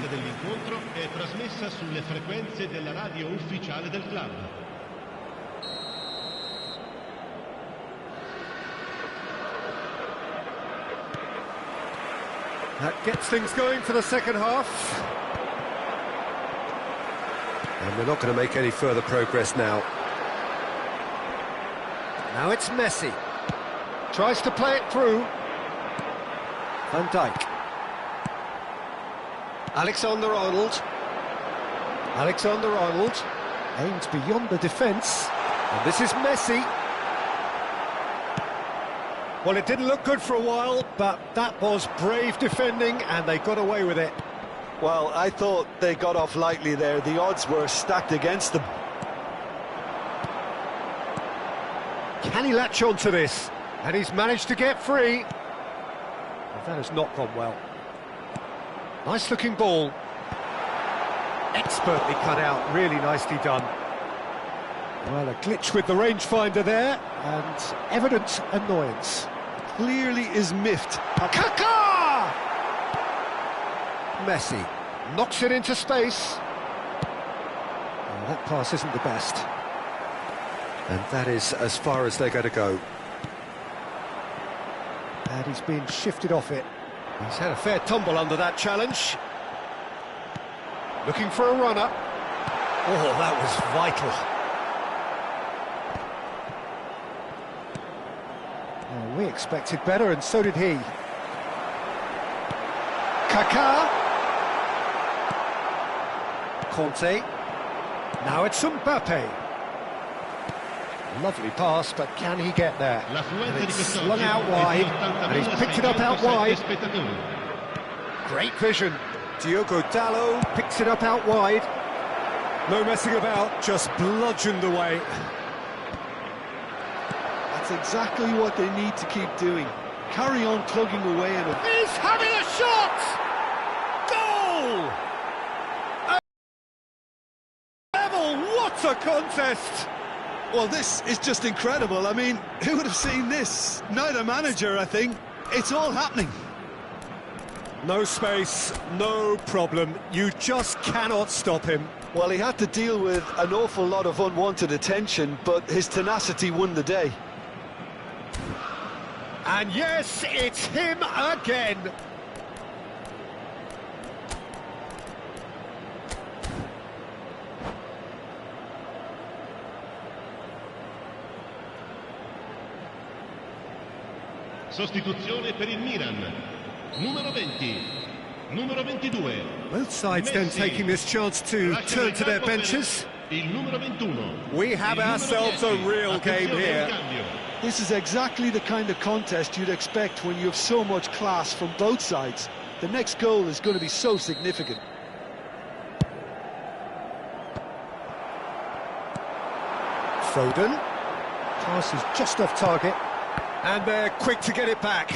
That gets things going for the second half. And we're not going to make any further progress now. Now it's Messi. Tries to play it through. Van Dijk. Alexander-Arnold. Alexander-Arnold aims beyond the defence. And this is Messi. Well, it didn't look good for a while, but that was brave defending, and they got away with it. Well, I thought they got off lightly there. The odds were stacked against them. Can he latch on to this? And he's managed to get free. Well, that has not gone well. Nice-looking ball. Expertly cut out, really nicely done. Well, a glitch with the rangefinder there, and evident annoyance. Clearly is miffed. Kaká! Messi knocks it into space. Oh, that pass isn't the best. And that is as far as they're going to go. And he's been shifted off it. He's had a fair tumble under that challenge. Looking for a runner. Oh, that was vital. Oh, we expected better, and so did he. Kaká. Conte. Now it's Mbappe. Lovely pass, but can he get there? And it's slung out wide, and he's picked it up out wide. Great vision. Diogo Dalot picks it up out wide. No messing about, just bludgeoned away. That's exactly what they need to keep doing. Carry on plugging away at it. He's having a shot! Goal! Level, what a contest! Well, this is just incredible. I mean, who would have seen this? Neither manager, I think. It's all happening. No space, no problem. You just cannot stop him. Well, he had to deal with an awful lot of unwanted attention, but his tenacity won the day. And yes, it's him again. Sostituzione per il Milan. Numero 20. Numero 22. Both sides then taking this chance to turn to their benches. Il numero 21. We have ourselves a real game here. This is exactly the kind of contest you'd expect when you have so much class from both sides. The next goal is going to be so significant. Foden. Pass is just off target. And they're quick to get it back.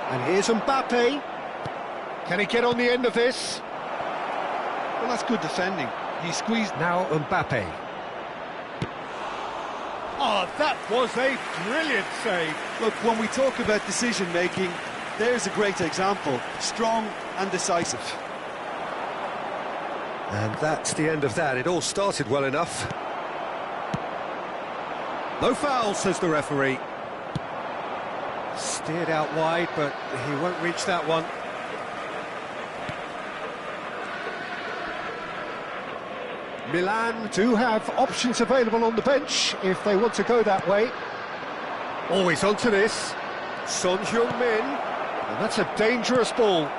And here's Mbappe. Can he get on the end of this? Well, that's good defending. He squeezed. Now Mbappe. Oh, that was a brilliant save. Look, when we talk about decision-making, there's a great example. Strong and decisive. And that's the end of that. It all started well enough. No foul, says the referee. Steered out wide, but he won't reach that one. Milan do have options available on the bench if they want to go that way. Always onto this. Son Heung-min. And that's a dangerous ball.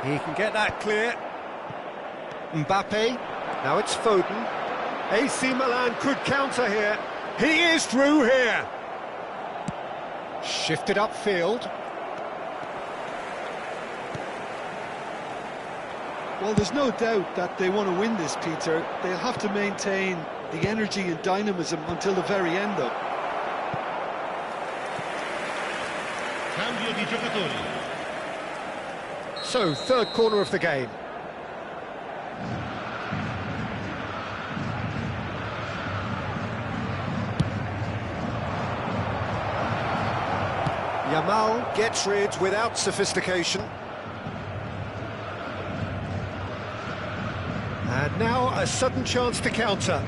He can get that clear. Mbappe. Now it's Foden. AC Milan could counter here. He is through here. Shifted upfield. Well, there's no doubt that they want to win this, Peter. They'll have to maintain the energy and dynamism until the very end, though. Cambio di giocatori. So, third corner of the game. Yamal gets rid without sophistication. And now a sudden chance to counter.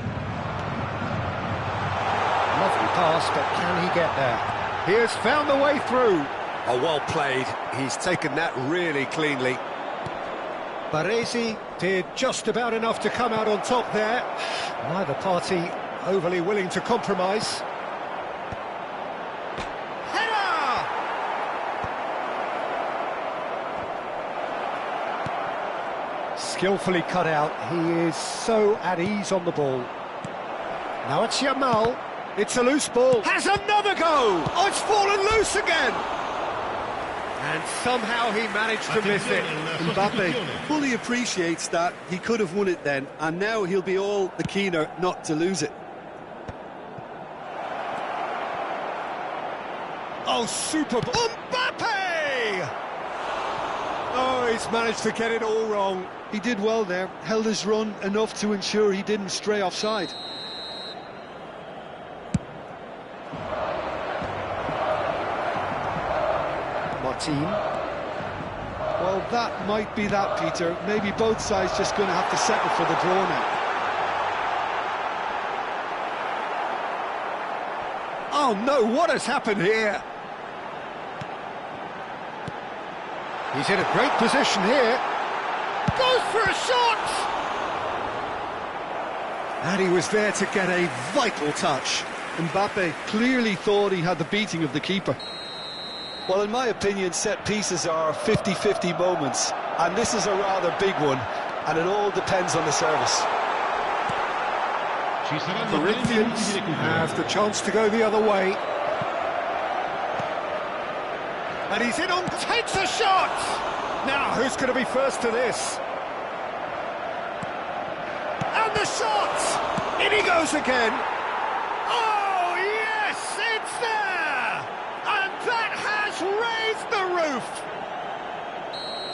Lovely pass, but can he get there? He has found the way through. Oh, well played. He's taken that really cleanly. Baresi did just about enough to come out on top there. Neither party overly willing to compromise. Header! Skillfully cut out. He is so at ease on the ball. Now it's Yamal. It's a loose ball. Has another go! Oh, it's fallen loose again! And somehow he managed to miss it. Mbappe fully appreciates that he could have won it then, and now he'll be all the keener not to lose it. Oh, super ball. Mbappe! Oh, he's managed to get it all wrong. He did well there, held his run enough to ensure he didn't stray offside. Team. Well, that might be that, Peter. Maybe both sides just going to have to settle for the draw now. Oh no, what has happened here? He's in a great position here. Goes for a shot! And he was there to get a vital touch. Mbappe clearly thought he had the beating of the keeper. Well, in my opinion, set pieces are 50-50 moments, and this is a rather big one, and it all depends on the service. Corinthians have the chance to go the other way. And he's in on, takes a shot! Now, who's going to be first to this? And the shot! In he goes again! Oh, yes, it's there! And that has raised the roof!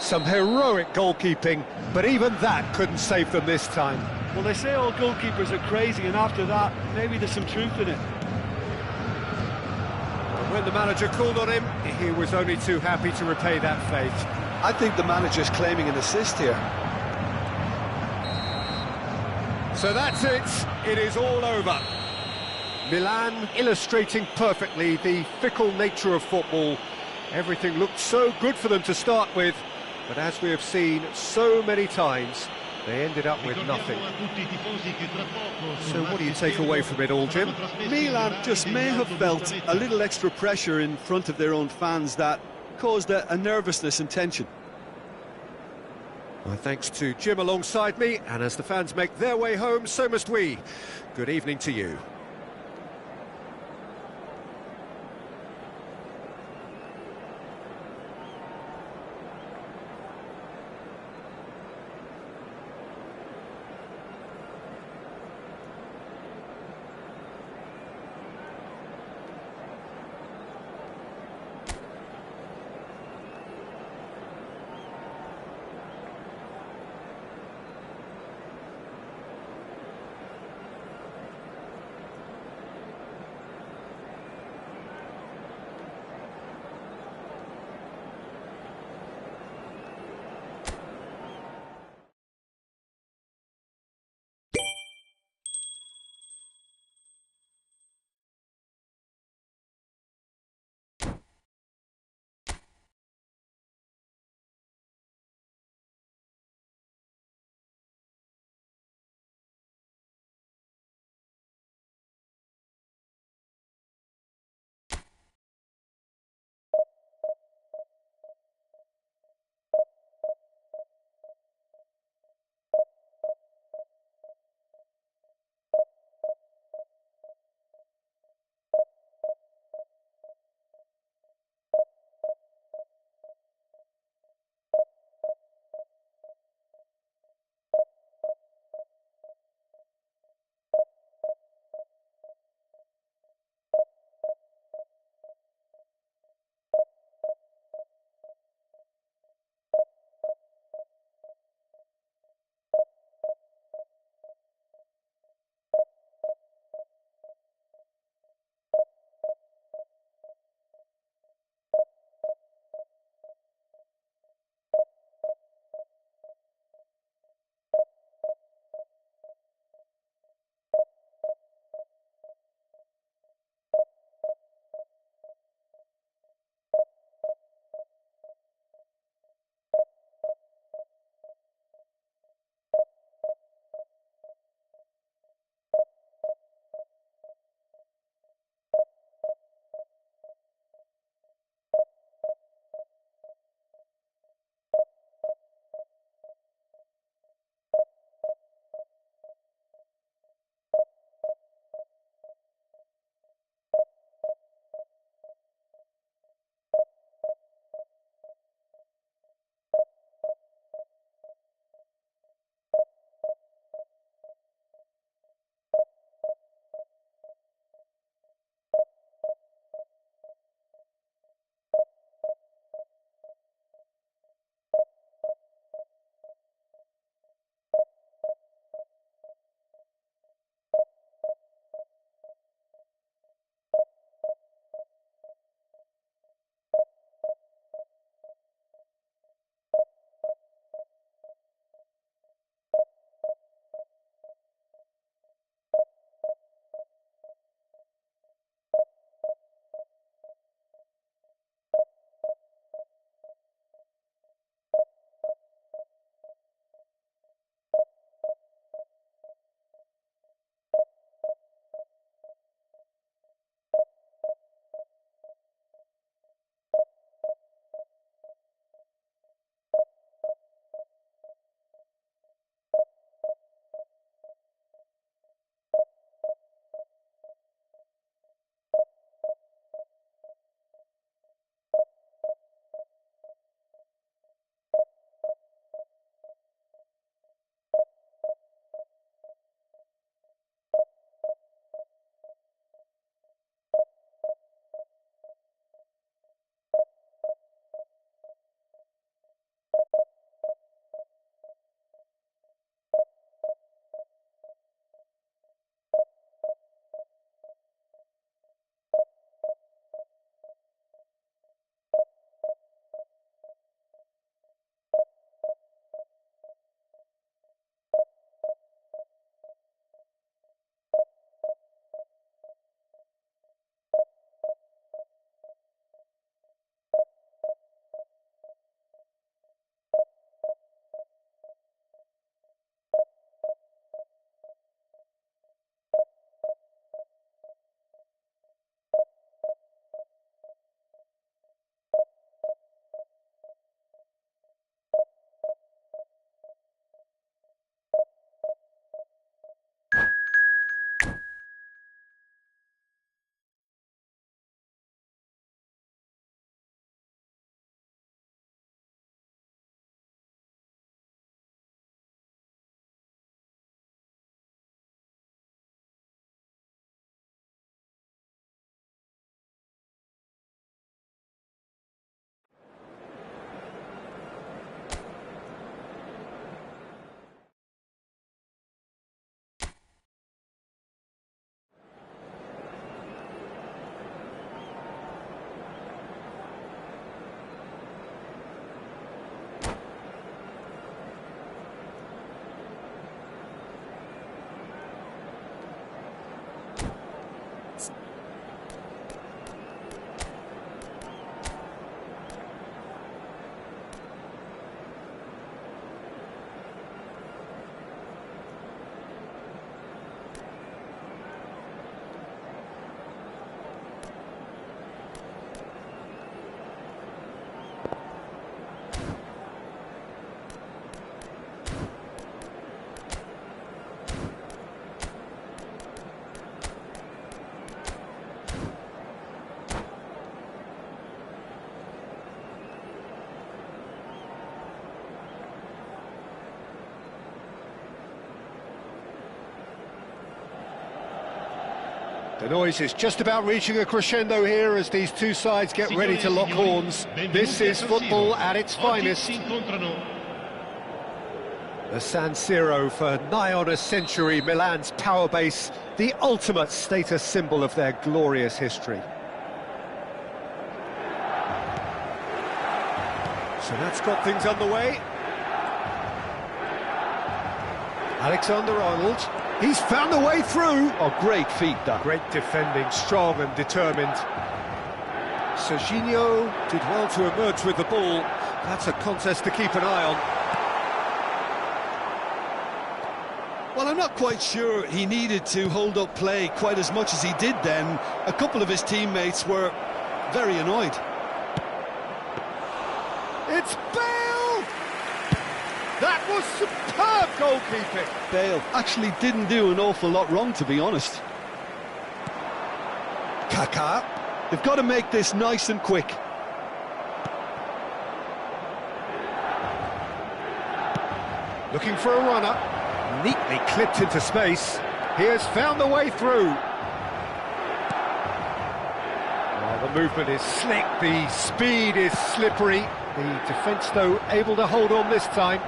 Some heroic goalkeeping, but even that couldn't save them this time. Well, they say all goalkeepers are crazy, and after that, maybe there's some truth in it. When the manager called on him, he was only too happy to repay that faith. I think the manager's claiming an assist here. So that's it. It is all over. Milan illustrating perfectly the fickle nature of football. Everything looked so good for them to start with, but as we have seen so many times, they ended up with nothing. So what do you take away from it all, Jim? Milan just may have felt a little extra pressure in front of their own fans that caused a nervousness and tension. Well, thanks to Jim alongside me, and as the fans make their way home, so must we. Good evening to you. The noise is just about reaching a crescendo here as these two sides get ready to lock horns. This is football at its finest. The San Siro, for nigh on a century, Milan's power base, the ultimate status symbol of their glorious history. So that's got things underway. Alexander-Arnold, he's found a way through. Oh, great feat, that. Great defending, strong and determined. Serginho did well to emerge with the ball. That's a contest to keep an eye on. Well, I'm not quite sure he needed to hold up play quite as much as he did then. A couple of his teammates were very annoyed. It's Bale! That was superb goalkeeping. Bale actually didn't do an awful lot wrong, to be honest. Kaká. They've got to make this nice and quick. Looking for a runner. Neatly clipped into space. He has found the way through. Oh, the movement is slick, the speed is slippery. The defence, though, able to hold on this time.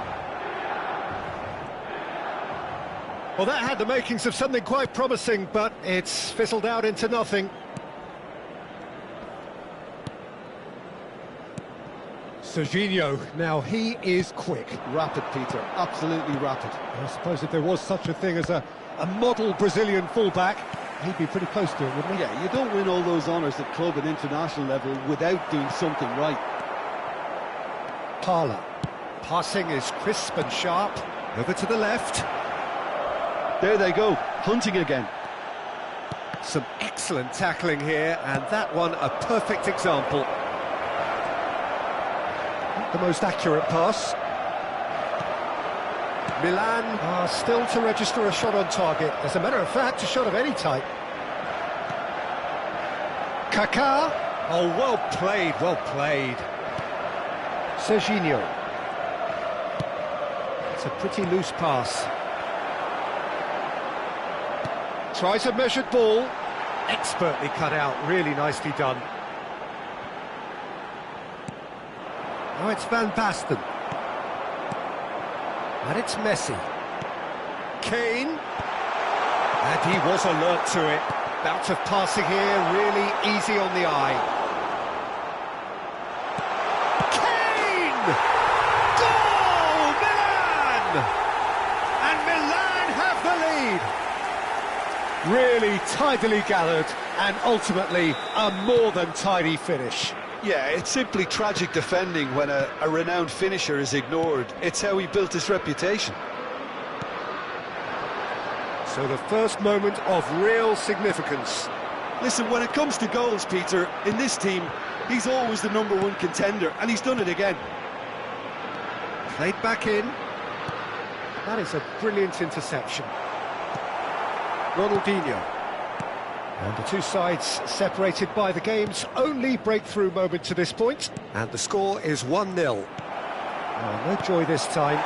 Well, that had the makings of something quite promising, but it's fizzled out into nothing. Serginho, now he is quick. Rapid, Peter, absolutely rapid. I suppose if there was such a thing as a model Brazilian fullback, he'd be pretty close to it, wouldn't he? Yeah, you don't win all those honours at club and international level without doing something right. Parla. Passing is crisp and sharp. Over to the left. There they go, hunting again. Some excellent tackling here, and that one a perfect example. Not the most accurate pass. Milan are still to register a shot on target. As a matter of fact, a shot of any type. Kaká. Oh, well played, well played. Serginho. It's a pretty loose pass. Tries a measured ball. Expertly cut out, really nicely done. Now it's Van Basten. And it's Messi. Kane. And he was alert to it. Bout of passing here, really easy on the eye. Kane! Goal! Milan! And Milan have the lead. Really tidily gathered, and ultimately a more than tidy finish. Yeah, it's simply tragic defending when a renowned finisher is ignored. It's how he built his reputation. So the first moment of real significance. Listen, when it comes to goals, Peter, in this team, he's always the #1 contender, and he's done it again. Played back in. That is a brilliant interception. Ronaldinho. And the two sides separated by the game's only breakthrough moment to this point. And the score is 1-0. Oh, no joy this time.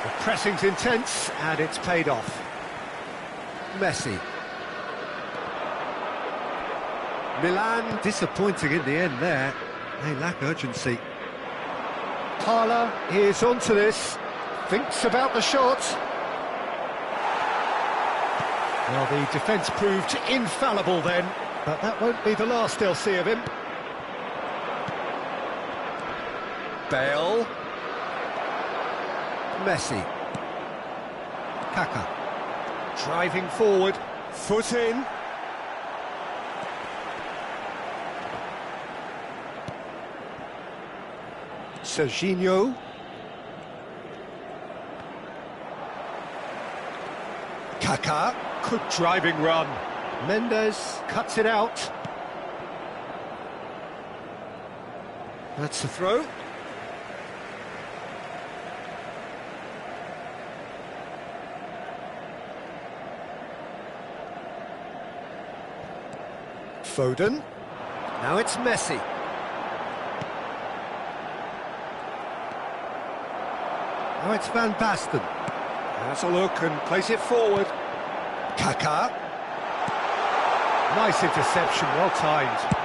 The pressing's intense, and it's paid off. Messi. Milan disappointing in the end there. They lack urgency. Parla is onto this. Thinks about the shot. Well, the defence proved infallible then, but that won't be the last they'll see of him. Bale. Messi. Kaká. Driving forward, foot in. Serginho. Kaká. Good driving run. Mendes cuts it out. That's the throw. Foden. Now it's Messi. Now it's Van Basten. Has a look and plays it forward. Kaká. Nice interception, well timed.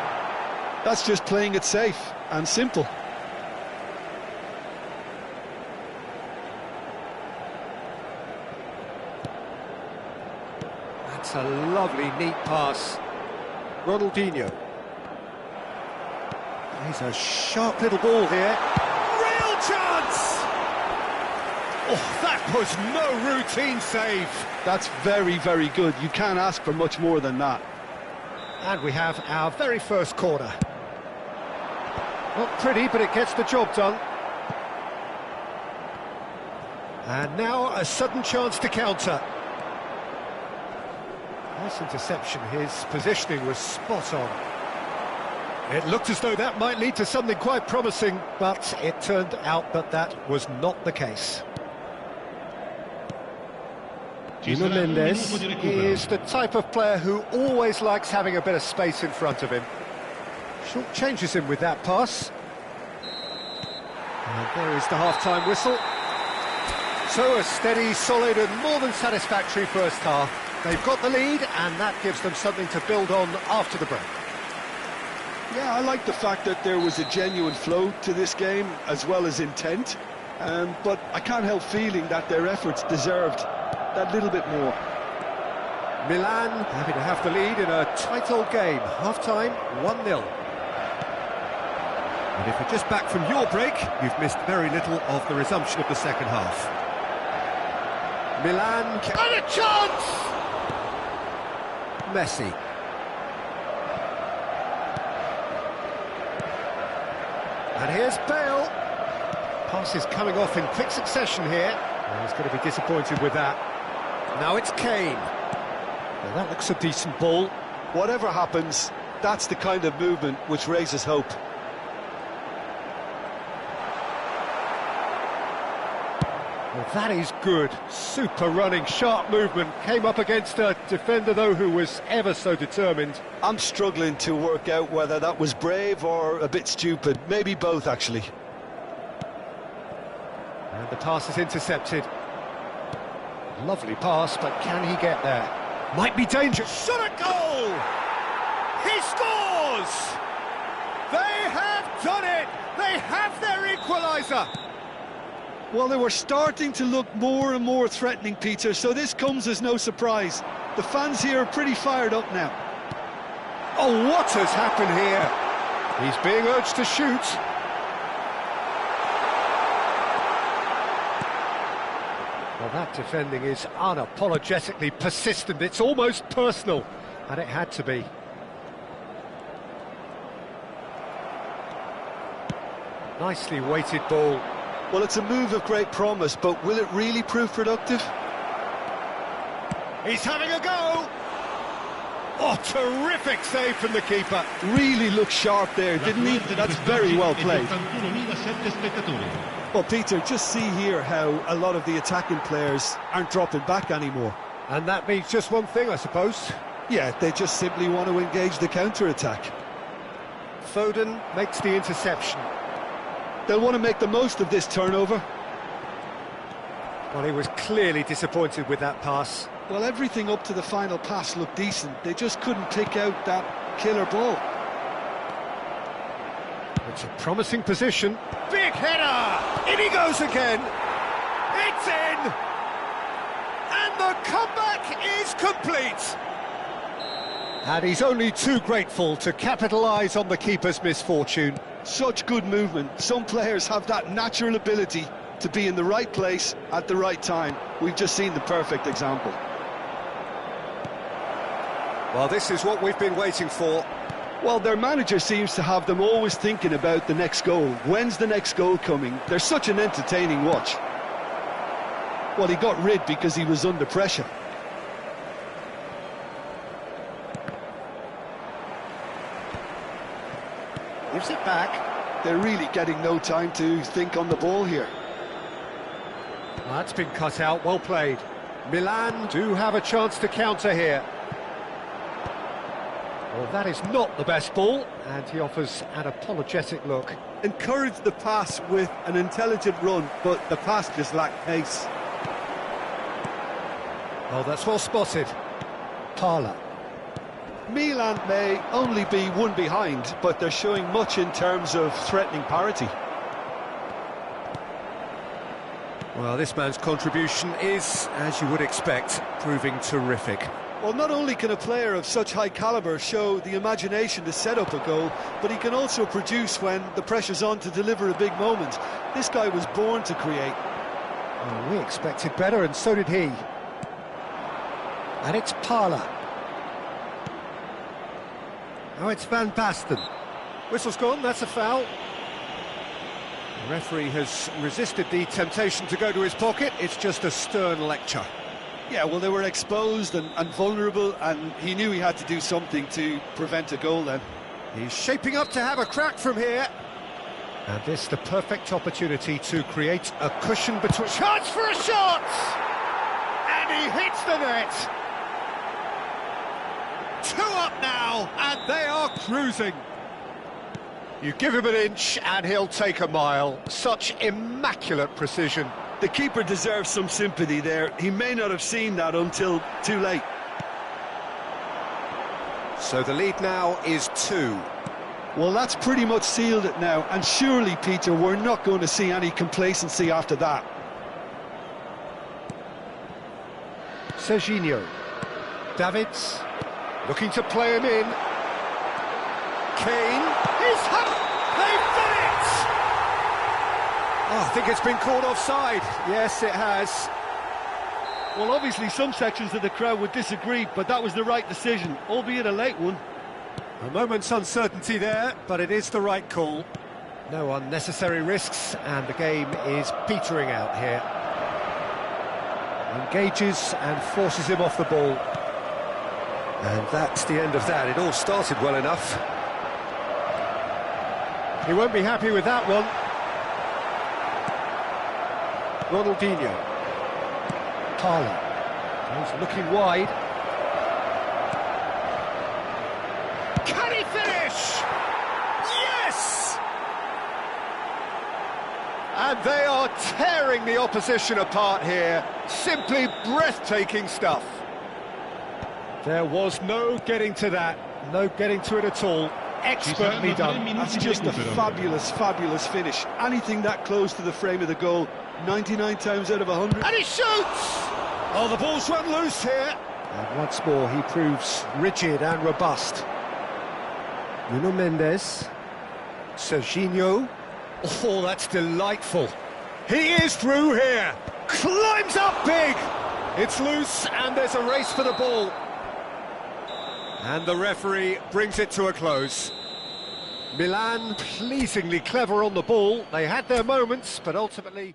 That's just playing it safe and simple. That's a lovely, neat pass. Ronaldinho. He's a sharp little ball here. Real chance! Oh, that was no routine save. That's very, very good. You can't ask for much more than that. And we have our very first corner. Not pretty, but it gets the job done. And now a sudden chance to counter. Nice interception, his positioning was spot on. It looked as though that might lead to something quite promising, but it turned out that that was not the case. Nuno Mendes is the type of player who always likes having a bit of space in front of him. Short changes him with that pass. And there is the half-time whistle. So a steady, solid and more than satisfactory first half. They've got the lead and that gives them something to build on after the break. Yeah, I like the fact that there was a genuine flow to this game as well as intent. But I can't help feeling that their efforts deserved that little bit more. Milan happy to have the lead in a tight old game. Half-time, 1-0. And if you're just back from your break, you've missed very little of the resumption of the second half. Milan, and a chance! Messi. And here's Bale. Pass is coming off in quick succession here. And he's going to be disappointed with that. Now it's Kane. Well, that looks a decent ball. Whatever happens, that's the kind of movement which raises hope. Well, that is good. Super running, sharp movement. Came up against a defender, though, who was ever so determined. I'm struggling to work out whether that was brave or a bit stupid. Maybe both, actually. And the pass is intercepted. Lovely pass, but can he get there? Might be dangerous. Shot at goal! He scores! They have done it! They have their equaliser! Well, they were starting to look more and more threatening, Peter, so this comes as no surprise. The fans here are pretty fired up now. Oh, what has happened here? He's being urged to shoot. Well, that defending is unapologetically persistent. It's almost personal, and it had to be. Nicely weighted ball. Well, it's a move of great promise, but will it really prove productive? He's having a go! Oh, terrific save from the keeper. Really looked sharp there, didn't he? That's very well played. Well, Peter, just see here how a lot of the attacking players aren't dropping back anymore. And that means just one thing, I suppose. Yeah, they just simply want to engage the counter-attack. Foden makes the interception. They'll want to make the most of this turnover. Well, he was clearly disappointed with that pass. Well, everything up to the final pass looked decent. They just couldn't pick out that killer ball. It's a promising position. Big header! In he goes again! It's in! And the comeback is complete! And he's only too grateful to capitalise on the keeper's misfortune. Such good movement. Some players have that natural ability to be in the right place at the right time. We've just seen the perfect example. Well, this is what we've been waiting for. Well, their manager seems to have them always thinking about the next goal. When's the next goal coming? They're such an entertaining watch. Well, he got rid because he was under pressure. Gives it back. They're really getting no time to think on the ball here. Well, that's been cut out, well played. Milan do have a chance to counter here. Well, that is not the best ball, and he offers an apologetic look. Encouraged the pass with an intelligent run, but the pass just lacked pace. Oh, that's well spotted. Parla. Milan may only be one behind, but they're showing much in terms of threatening parity. Well, this man's contribution is, as you would expect, proving terrific. Well, not only can a player of such high calibre show the imagination to set up a goal, but he can also produce when the pressure's on to deliver a big moment. This guy was born to create. Well, we expected better, and so did he. And it's Parla. Now it's Van Basten. Whistle's gone, that's a foul. The referee has resisted the temptation to go to his pocket. It's just a stern lecture. Yeah, well, they were exposed and vulnerable, and he knew he had to do something to prevent a goal then. He's shaping up to have a crack from here. And this the perfect opportunity to create a cushion between... Chance for a shot! And he hits the net! 2 up now, and they are cruising. You give him an inch and he'll take a mile. Such immaculate precision. The keeper deserves some sympathy there. He may not have seen that until too late. So the lead now is 2. Well, that's pretty much sealed it now, and surely, Peter, we're not going to see any complacency after that. Serginho. Davids. Looking to play him in. Kane. He's hung. They've done it! Oh, I think it's been called offside. Yes, it has. Well, obviously some sections of the crowd would disagree, but that was the right decision, albeit a late one. A moment's uncertainty there, but it is the right call. No unnecessary risks, and the game is petering out here. Engages and forces him off the ball. And that's the end of that. It all started well enough. He won't be happy with that one. Ronaldinho. Parla. He's looking wide. Can he finish? Yes! And they are tearing the opposition apart here. Simply breathtaking stuff. There was no getting to that, no getting to it at all. Expertly done. That's just a fabulous, fabulous finish. Anything that close to the frame of the goal, 99 times out of 100. And he shoots! Oh, the ball's run loose here. And once more, he proves rigid and robust. Nuno Mendes. Serginho. Oh, that's delightful. He is through here. Climbs up big. It's loose, and there's a race for the ball. And the referee brings it to a close. Milan pleasingly clever on the ball. They had their moments, but ultimately...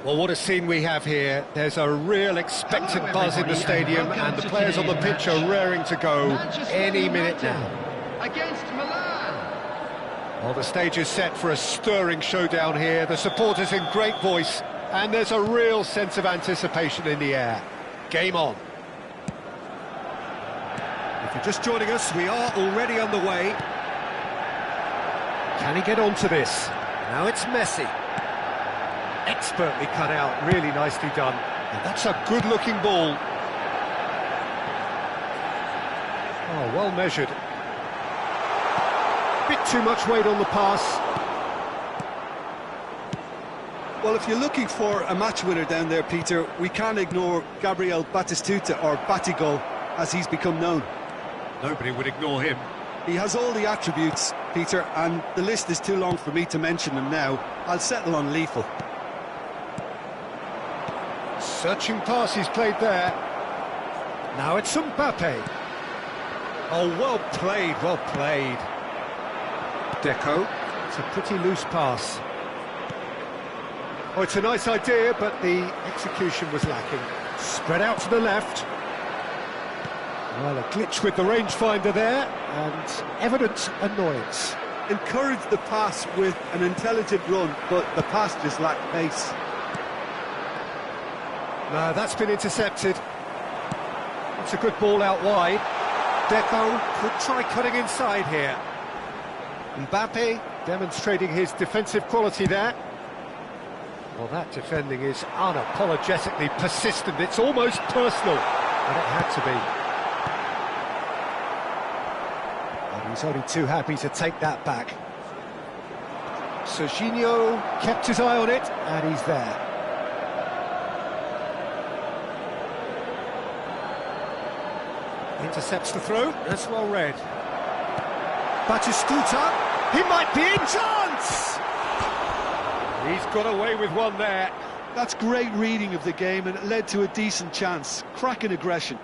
Well, what a scene we have here. There's a real expectant buzz in the stadium, and the players on the pitch are raring to go any minute now. Against Milan. Well, the stage is set for a stirring showdown here. The supporters in great voice, and there's a real sense of anticipation in the air. Game on. If you're just joining us, we are already underway. Can he get onto this? Now it's Messi. Expertly cut out, really nicely done. And that's a good-looking ball. Oh, well measured. Bit too much weight on the pass. Well, if you're looking for a match winner down there, Peter, we can't ignore Gabriel Batistuta, or Batigol, as he's become known. Nobody would ignore him. He has all the attributes, Peter, and the list is too long for me to mention them now. I'll settle on lethal. Searching pass he's played there. Now it's Mbappe. Oh, well played, well played. Deco. It's a pretty loose pass. Oh, it's a nice idea, but the execution was lacking. Spread out to the left. Well, a glitch with the rangefinder there, and evident annoyance. Encouraged the pass with an intelligent run, but the pass just lacked pace. No, that's been intercepted. It's a good ball out wide. Deco could try cutting inside here. Mbappe demonstrating his defensive quality there. Well, that defending is unapologetically persistent. It's almost personal, but it had to be. And he's only too happy to take that back. Serginho kept his eye on it, and he's there. Intercepts the throw, that's well read. Batistuta, he might be in chance! He's got away with one there. That's great reading of the game, and it led to a decent chance. Cracking aggression.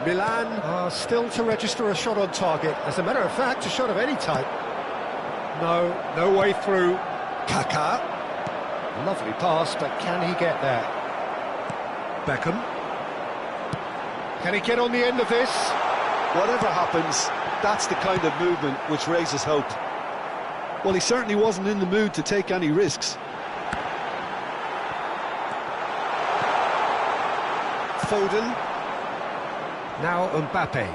Milan are still to register a shot on target. As a matter of fact, a shot of any type. No way through. Kaká. Lovely pass, but can he get there? Beckham. Can he get on the end of this? Whatever happens, that's the kind of movement which raises hope. Well, he certainly wasn't in the mood to take any risks. Foden. Now Mbappe.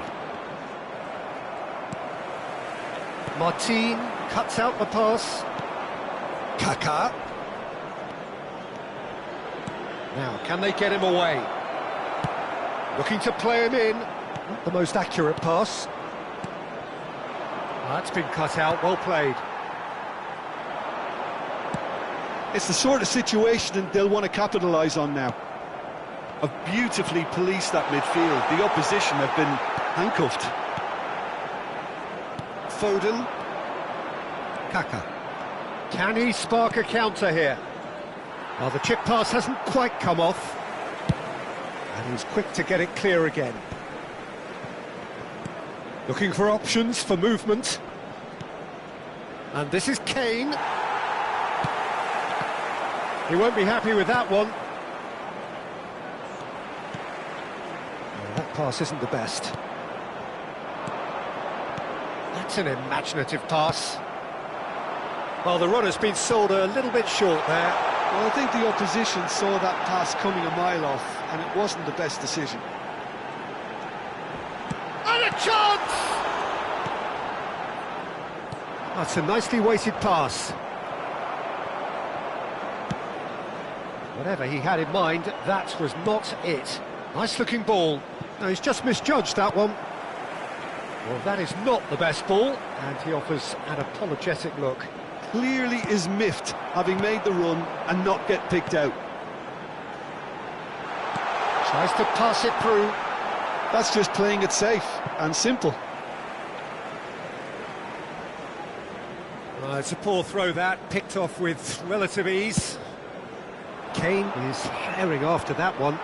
Martin cuts out the pass. Kaká. Now, can they get him away? Looking to play him in. Not the most accurate pass. That's been cut out, well played. It's the sort of situation they'll want to capitalise on now. Have beautifully policed that midfield. The opposition have been handcuffed. Foden. Kaká. Can he spark a counter here? Well, the chip pass hasn't quite come off. And he's quick to get it clear again. Looking for options for movement. And this is Kane. He won't be happy with that one. Well, that pass isn't the best. That's an imaginative pass. Well, the runner's been sold a little bit short there. Well, I think the opposition saw that pass coming a mile off, and it wasn't the best decision. And a chance! That's a nicely weighted pass. Whatever he had in mind, that was not it. Nice looking ball. No, he's just misjudged that one. Well, that is not the best ball, and he offers an apologetic look. Clearly is miffed, having made the run and not get picked out. Tries to pass it through. That's just playing it safe and simple. It's a poor throw that, picked off with relative ease. Kane is herring after that one.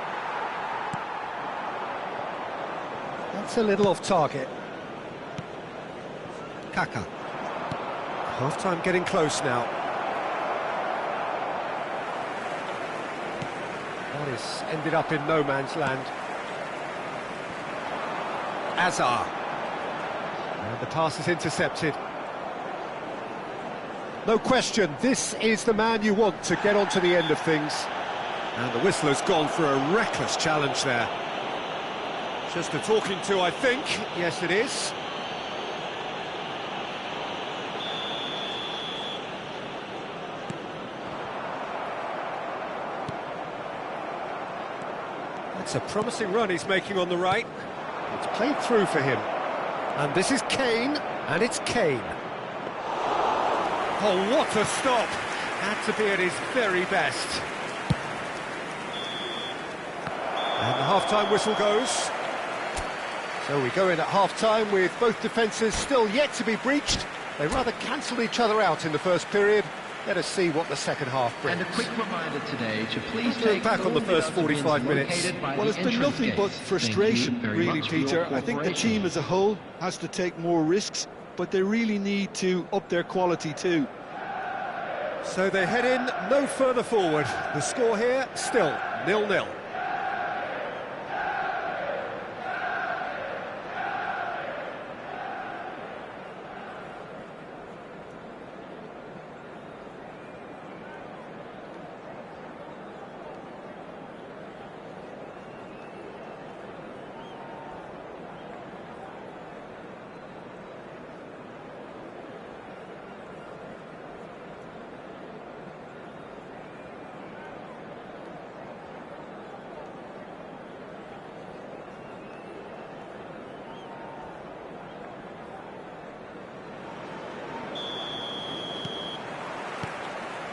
It's a little off target. Kaka. Half-time getting close now. That is ended up in no man's land. Azar. And the pass is intercepted. No question, this is the man you want to get onto the end of things. And the whistle has gone for a reckless challenge there. Just a talking to, I think. Yes, it is. That's a promising run he's making on the right. It's played through for him. And this is Kane, and it's Kane. Oh, what a stop! Had to be at his very best. And the half-time whistle goes. So we go in at half-time with both defences still yet to be breached. They rather cancelled each other out in the first period. Let us see what the second half brings. And a quick reminder today to please take back on the first 45 minutes. Well, it's been nothing but frustration, really, Peter. I think the team as a whole has to take more risks, but they really need to up their quality too. So they head in no further forward. The score here, still 0-0.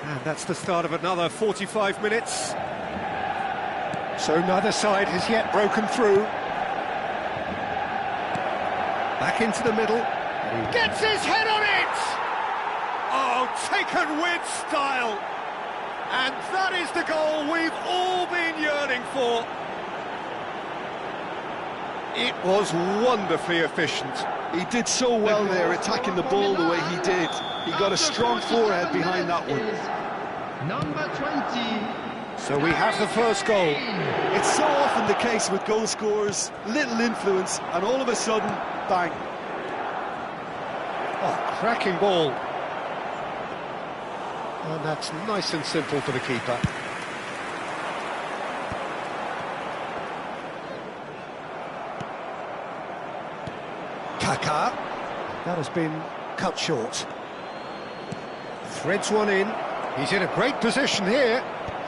And that's the start of another 45 minutes. So neither side has yet broken through. Back into the middle. He gets his head on it! Oh, taken with style! And that is the goal we've all been yearning for. It was wonderfully efficient. He did so well there, attacking the ball the way he did. He got a strong forehead behind that one. Number 20. So we have the first goal. It's so often the case with goal scorers, little influence, and all of a sudden, bang. Oh, cracking ball. And that's nice and simple for the keeper. Kaka. That has been cut short. Threads one in. He's in a great position here.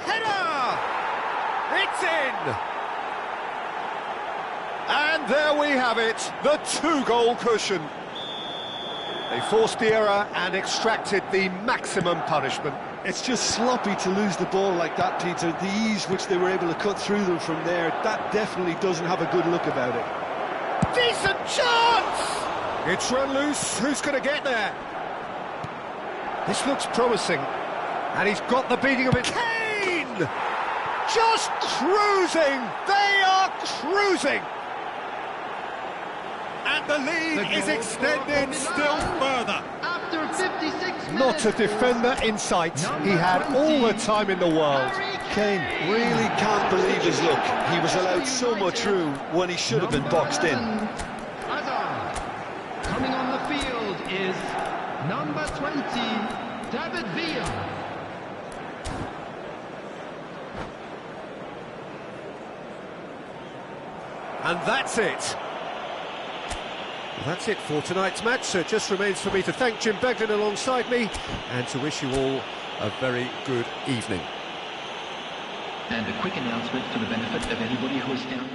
Header! It's in! And there we have it, the two-goal cushion. They forced the error and extracted the maximum punishment. It's just sloppy to lose the ball like that, Peter. The ease which they were able to cut through them from there, that definitely doesn't have a good look about it. Decent chance! It's run loose, who's going to get there? This looks promising, and he's got the beating of it. Kane! Just cruising! They are cruising! And the lead is extended still further. After 56 minutes. Not a defender in sight. He had all the time in the world. Kane really can't believe his luck. He was allowed so much room when he should have been boxed in. Azar. Coming on the field is number 20, David Villa. And that's it. That's it for tonight's match. So it just remains for me to thank Jim Beglin alongside me and to wish you all a very good evening. And a quick announcement for the benefit of anybody who is down.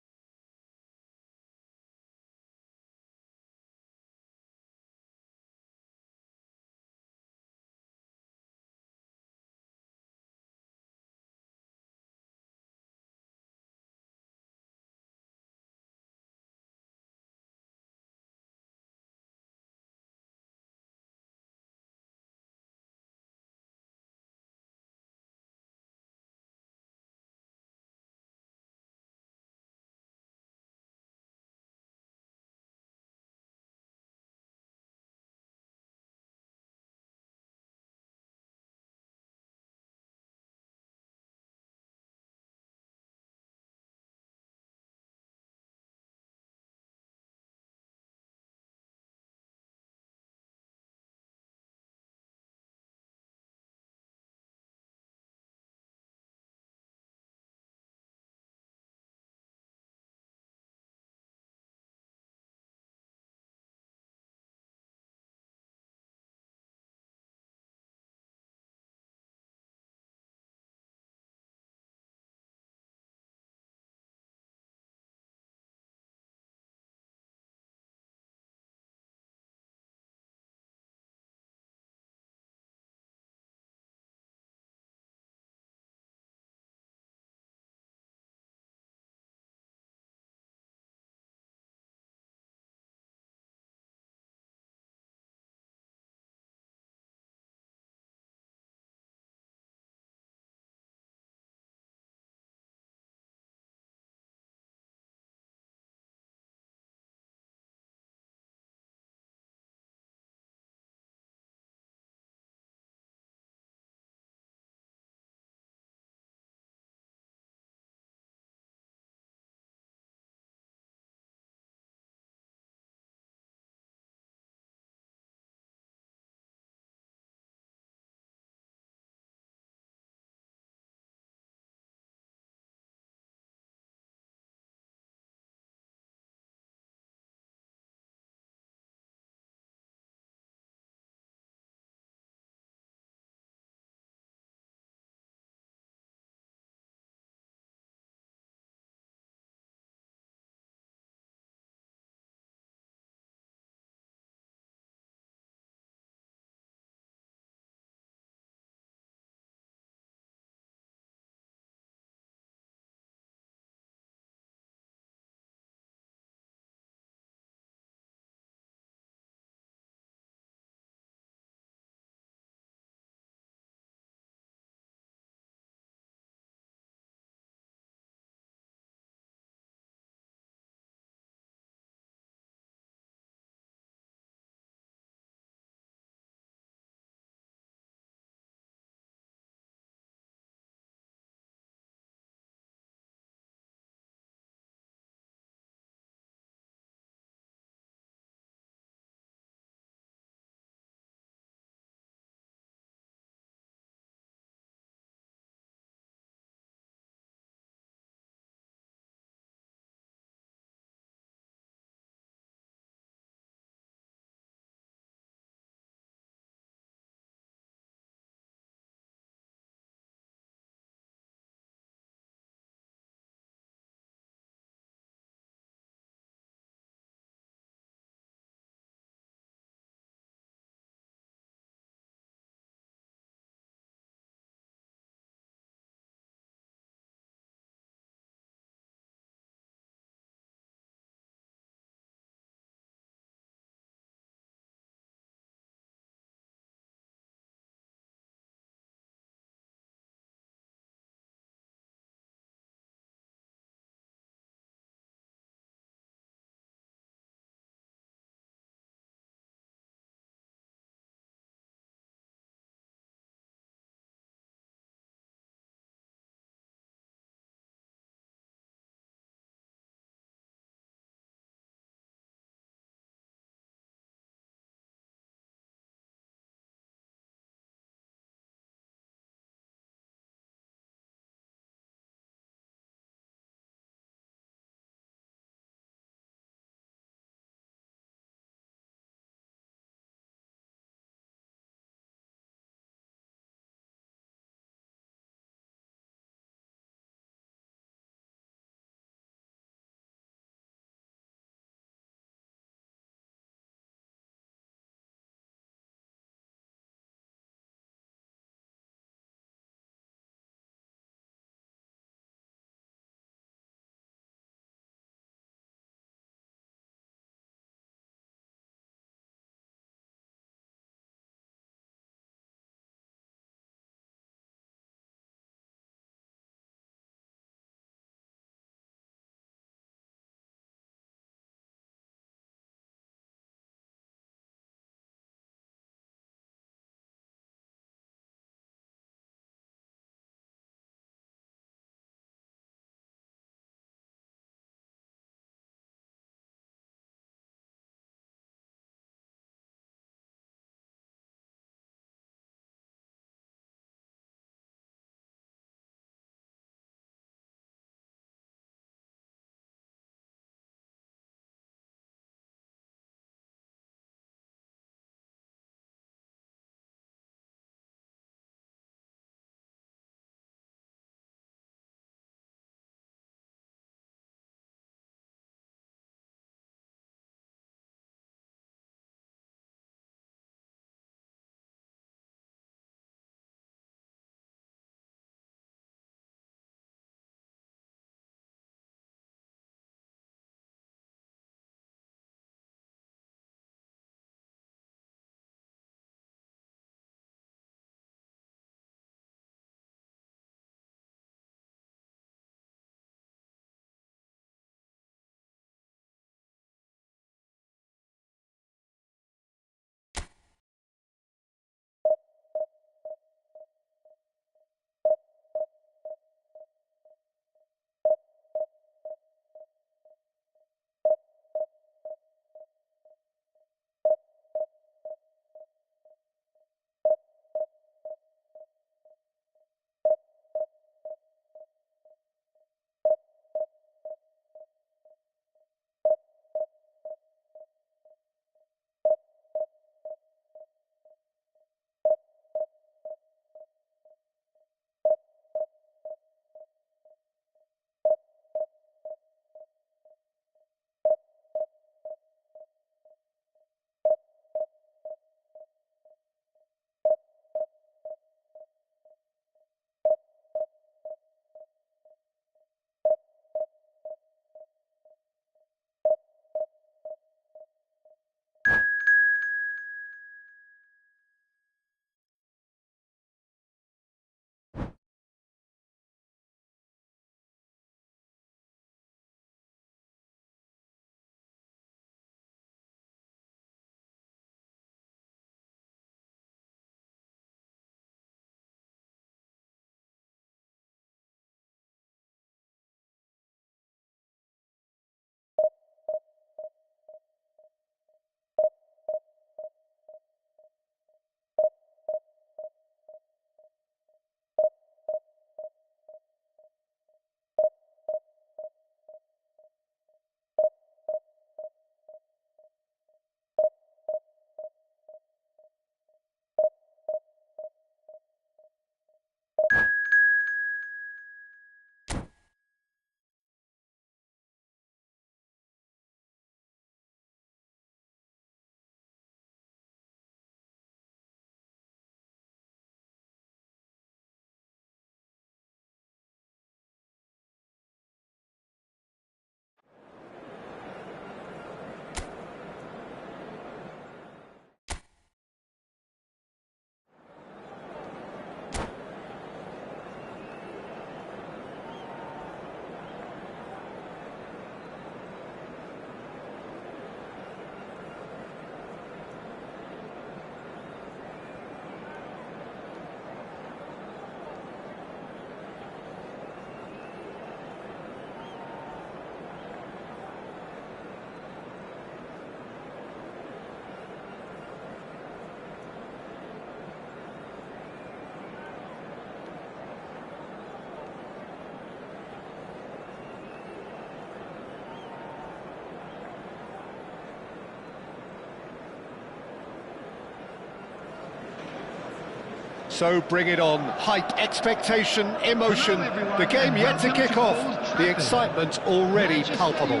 So bring it on. Hype, expectation, emotion. The game yet to kick off. The excitement already palpable.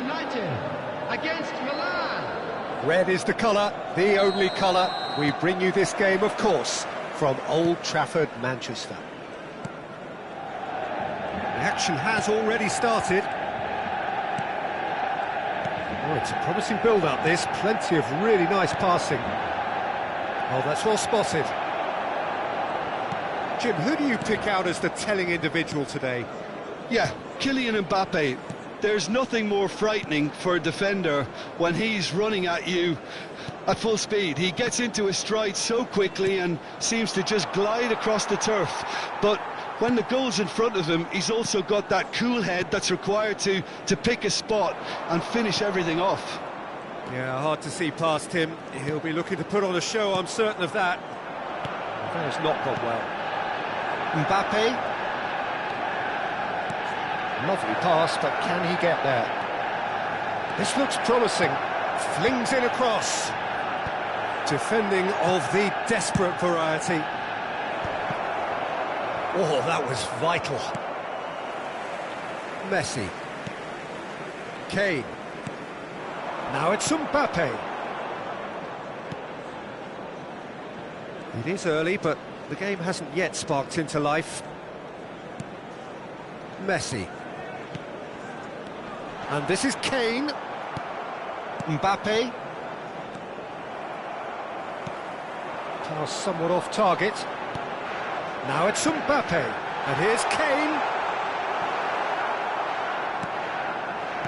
Against Milan. Red is the colour, the only colour. We bring you this game, of course, from Old Trafford, Manchester. The action has already started. Oh, it's a promising build-up, this. Plenty of really nice passing. Oh, that's well spotted. Jim, who do you pick out as the telling individual today? Yeah, Kylian Mbappe. There's nothing more frightening for a defender when he's running at you at full speed. He gets into his stride so quickly and seems to just glide across the turf. But when the goal's in front of him, he's also got that cool head that's required to pick a spot and finish everything off. Yeah, hard to see past him. He'll be looking to put on a show, I'm certain of that. That has not gone well. Mbappe. Lovely pass, but can he get there? This looks promising. Flings it across. Defending of the desperate variety. Oh, that was vital. Messi. Kane. Now it's Mbappe. It is early, but the game hasn't yet sparked into life. Messi. And this is Kane. Mbappe. Pass somewhat off target. Now it's Mbappe. And here's Kane.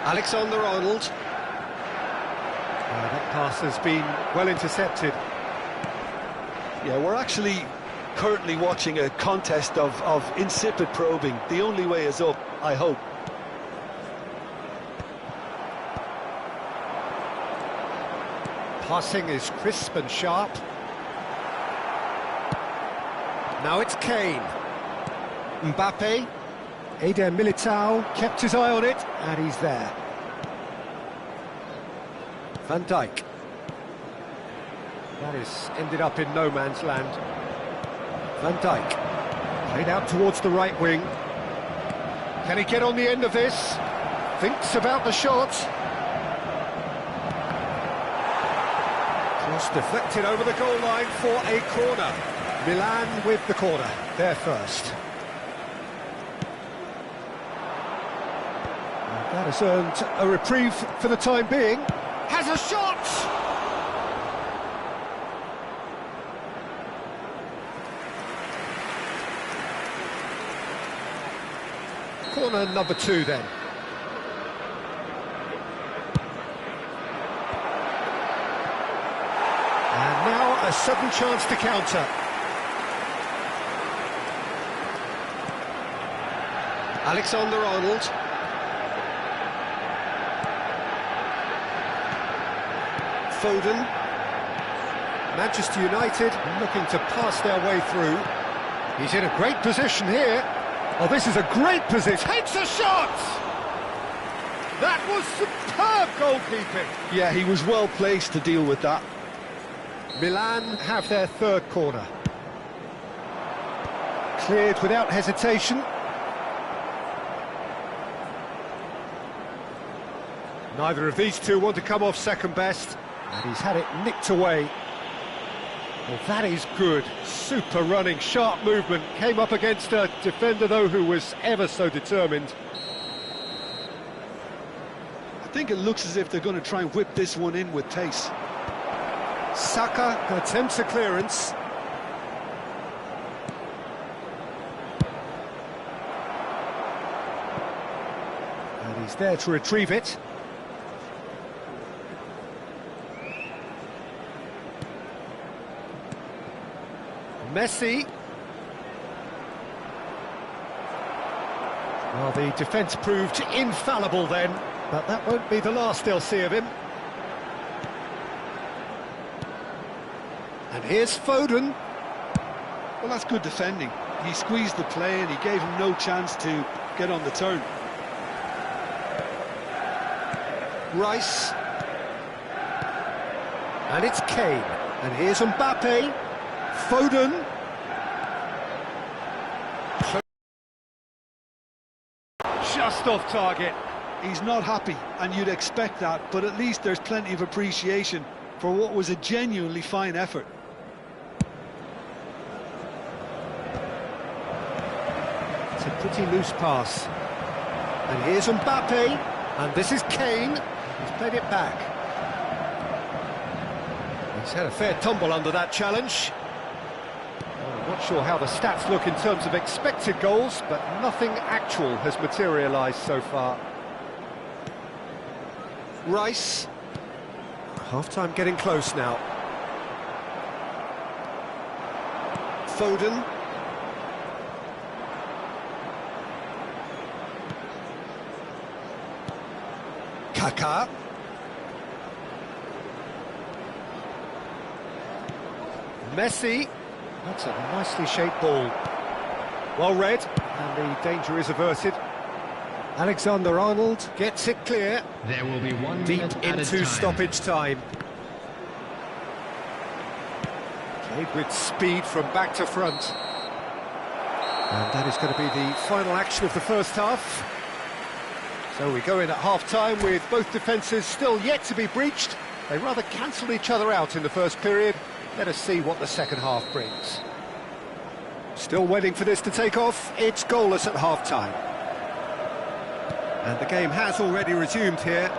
Alexander-Arnold. That pass has been well intercepted. Yeah, we're actually currently watching a contest of insipid probing. The only way is up, I hope. Passing is crisp and sharp. Now it's Kane. Mbappe. Eder Militao kept his eye on it, and he's there. Van Dijk. That is ended up in no man's land. Van Dijk. Played out towards the right wing. Can he get on the end of this? Thinks about the shot. Cross deflected over the goal line for a corner. Milan with the corner. They're first. That has earned a reprieve for the time being. Has a shot! Corner number 2 then. And now a sudden chance to counter. Alexander-Arnold. Foden. Manchester United looking to pass their way through. He's in a great position here. Oh, this is a great position. Takes a shot! That was superb goalkeeping. Yeah, he was well placed to deal with that. Milan have their third corner. Cleared without hesitation. Neither of these two want to come off second best, and he's had it nicked away. Well, that is good. Super running, sharp movement. Came up against a defender, though, who was ever so determined. I think it looks as if they're going to try and whip this one in with pace. Saka attempts a clearance. And he's there to retrieve it. Messi. Well, the defence proved infallible then, but that won't be the last they'll see of him. And here's Foden. Well, that's good defending. He squeezed the play and he gave him no chance to get on the turn. Rice. And it's Kane. And here's Mbappe. Foden. off target. He's not happy, and you'd expect that, but at least there's plenty of appreciation for what was a genuinely fine effort. It's a pretty loose pass. And here's Mbappe, and this is Kane. He's played it back. He's had a fair tumble under that challenge. Well, I'm not sure how the stats look in terms of expected goals, but nothing actual has materialised so far. Rice. Half-time getting close now. Foden. Kaká. Messi. That's a nicely shaped ball. Well read, and the danger is averted. Alexander-Arnold gets it clear. There will be 1 Deep minute added into time. stoppage time. Played with speed from back to front. And that is going to be the final action of the first half. So we go in at half-time with both defences still yet to be breached. They rather cancelled each other out in the first period. Let us see what the second half brings. Still waiting for this to take off. It's goalless at half-time. And the game has already resumed here.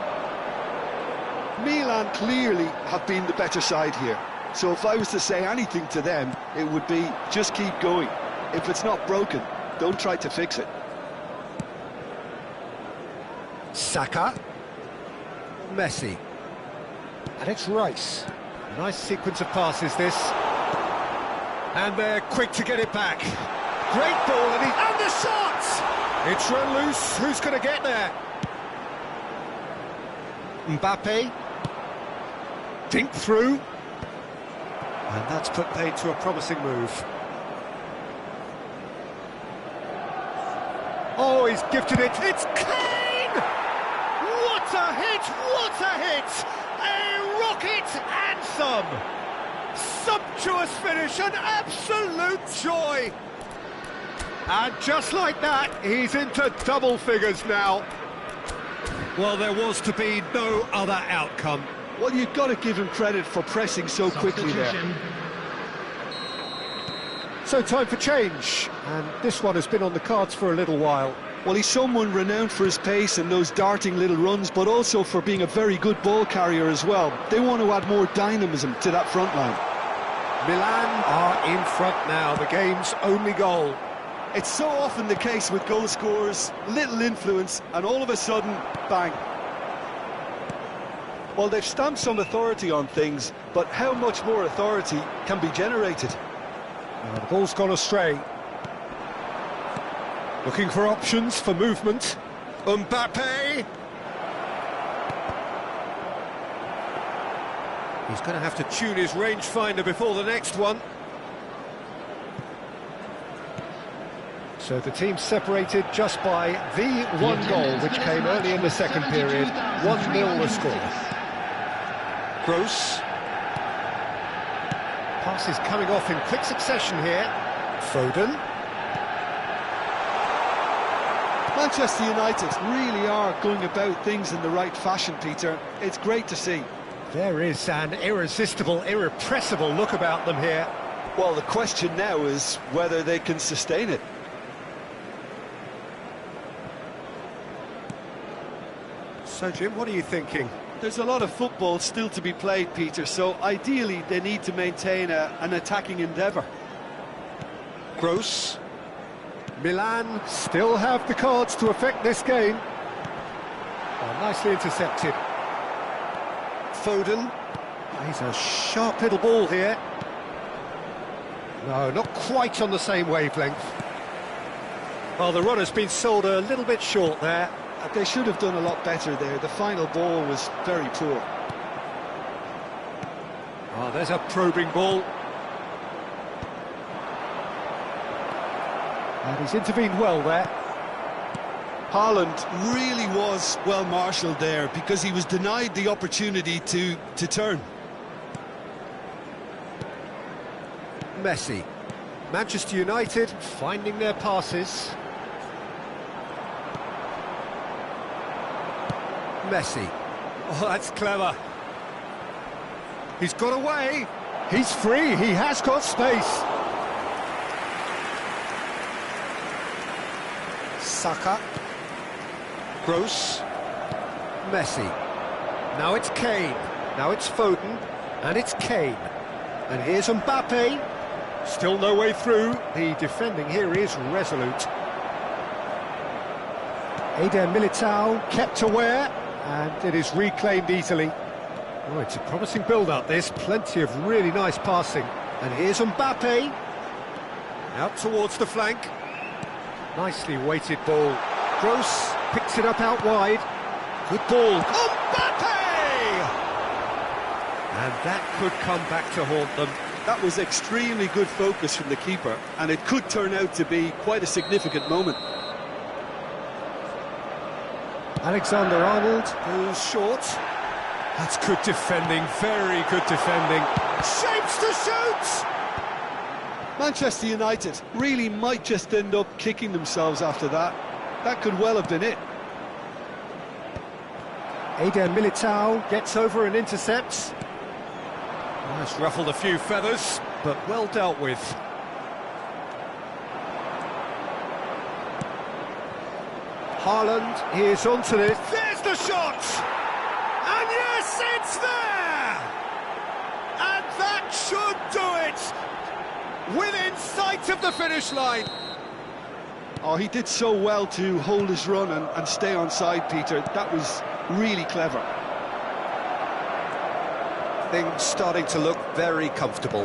Milan clearly have been the better side here. So if I was to say anything to them, it would be just keep going. If it's not broken, don't try to fix it. Saka. Messi. And it's Rice. Nice sequence of passes, this. And they're quick to get it back. Great ball, and the shot! It's run loose. Who's going to get there? Mbappe. Dink through. And that's put paid to a promising move. Oh, he's gifted it. It's Kane! What a hit! What a hit! A rocket anthem! Sumptuous finish, an absolute joy! And just like that, he's into double figures now. Well, there was to be no other outcome. Well, you've got to give him credit for pressing so quickly there. So time for change, and this one has been on the cards for a little while. Well, he's someone renowned for his pace and those darting little runs, but also for being a very good ball carrier as well. They want to add more dynamism to that front line. Milan are in front now, the game's only goal. It's so often the case with goal scorers, little influence, and all of a sudden, bang. Well, they've stamped some authority on things, but how much more authority can be generated? The ball's gone astray. Looking for options for movement. Mbappe! He's going to have to tune his rangefinder before the next one. So the team's separated just by the one goal, which came early in the second period. 1-0 the score. Gross. Passes coming off in quick succession here. Foden. Manchester United really are going about things in the right fashion, Peter. It's great to see. There is an irresistible, irrepressible look about them here. Well, the question now is whether they can sustain it. So, Jim, what are you thinking? There's a lot of football still to be played, Peter, so ideally they need to maintain an attacking endeavour. Gross. Milan still have the cards to affect this game. Oh, nicely intercepted. Foden. He's a sharp little ball here. No, not quite on the same wavelength. Well, the runner's been sold a little bit short there. They should have done a lot better there. The final ball was very poor. Oh, there's a probing ball. And he's intervened well there. Haaland really was well marshalled there because he was denied the opportunity to turn. Messi. Manchester United finding their passes. Messi. Oh, that's clever. He's got away. He's free. He has got space. Saka. Gross. Messi. Now it's Kane. Now it's Foden. And it's Kane. And here's Mbappe. Still no way through. The defending here is resolute. Eder Militao kept aware, and it is reclaimed easily. Oh, it's a promising build-up, this. Plenty of really nice passing. And here's Mbappe. Out towards the flank. Nicely weighted ball. Gross picks it up out wide. Good ball. Mbappe! And that could come back to haunt them. That was extremely good focus from the keeper, and it could turn out to be quite a significant moment. Alexander-Arnold goes short. That's good defending, very good defending. Shapes to shoot! Manchester United really might just end up kicking themselves after that. That could well have been it. Eder Militao gets over and intercepts. Oh, it's ruffled a few feathers, but well dealt with. Haaland is onto this. There's the shot! And yes, it's there! And that should do it! Within sight of the finish line. Oh, he did so well to hold his run and stay on side, Peter. That was really clever. Things starting to look very comfortable.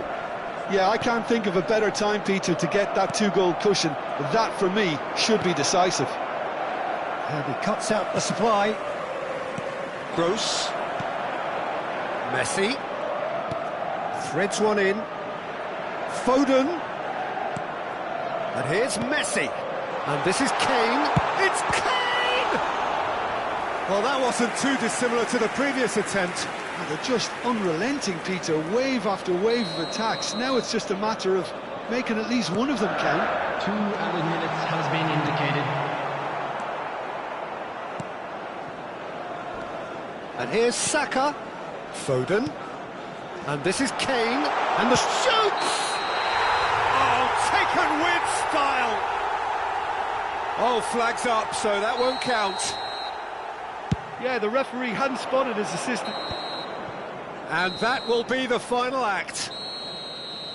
Yeah, I can't think of a better time, Peter, to get that two-goal cushion. That, for me, should be decisive. And he cuts out the supply. Gross. Messi. Threads one in. Foden. And here's Messi. And this is Kane. It's Kane! Well, that wasn't too dissimilar to the previous attempt. And they're just unrelenting, Peter. Wave after wave of attacks. Now it's just a matter of making at least one of them count. 2 added minutes has been indicated. And here's Saka. Foden. And this is Kane. And the shoots! Oh, taken with style! Oh, flags up, so that won't count. Yeah, the referee hadn't spotted his assistant. And that will be the final act.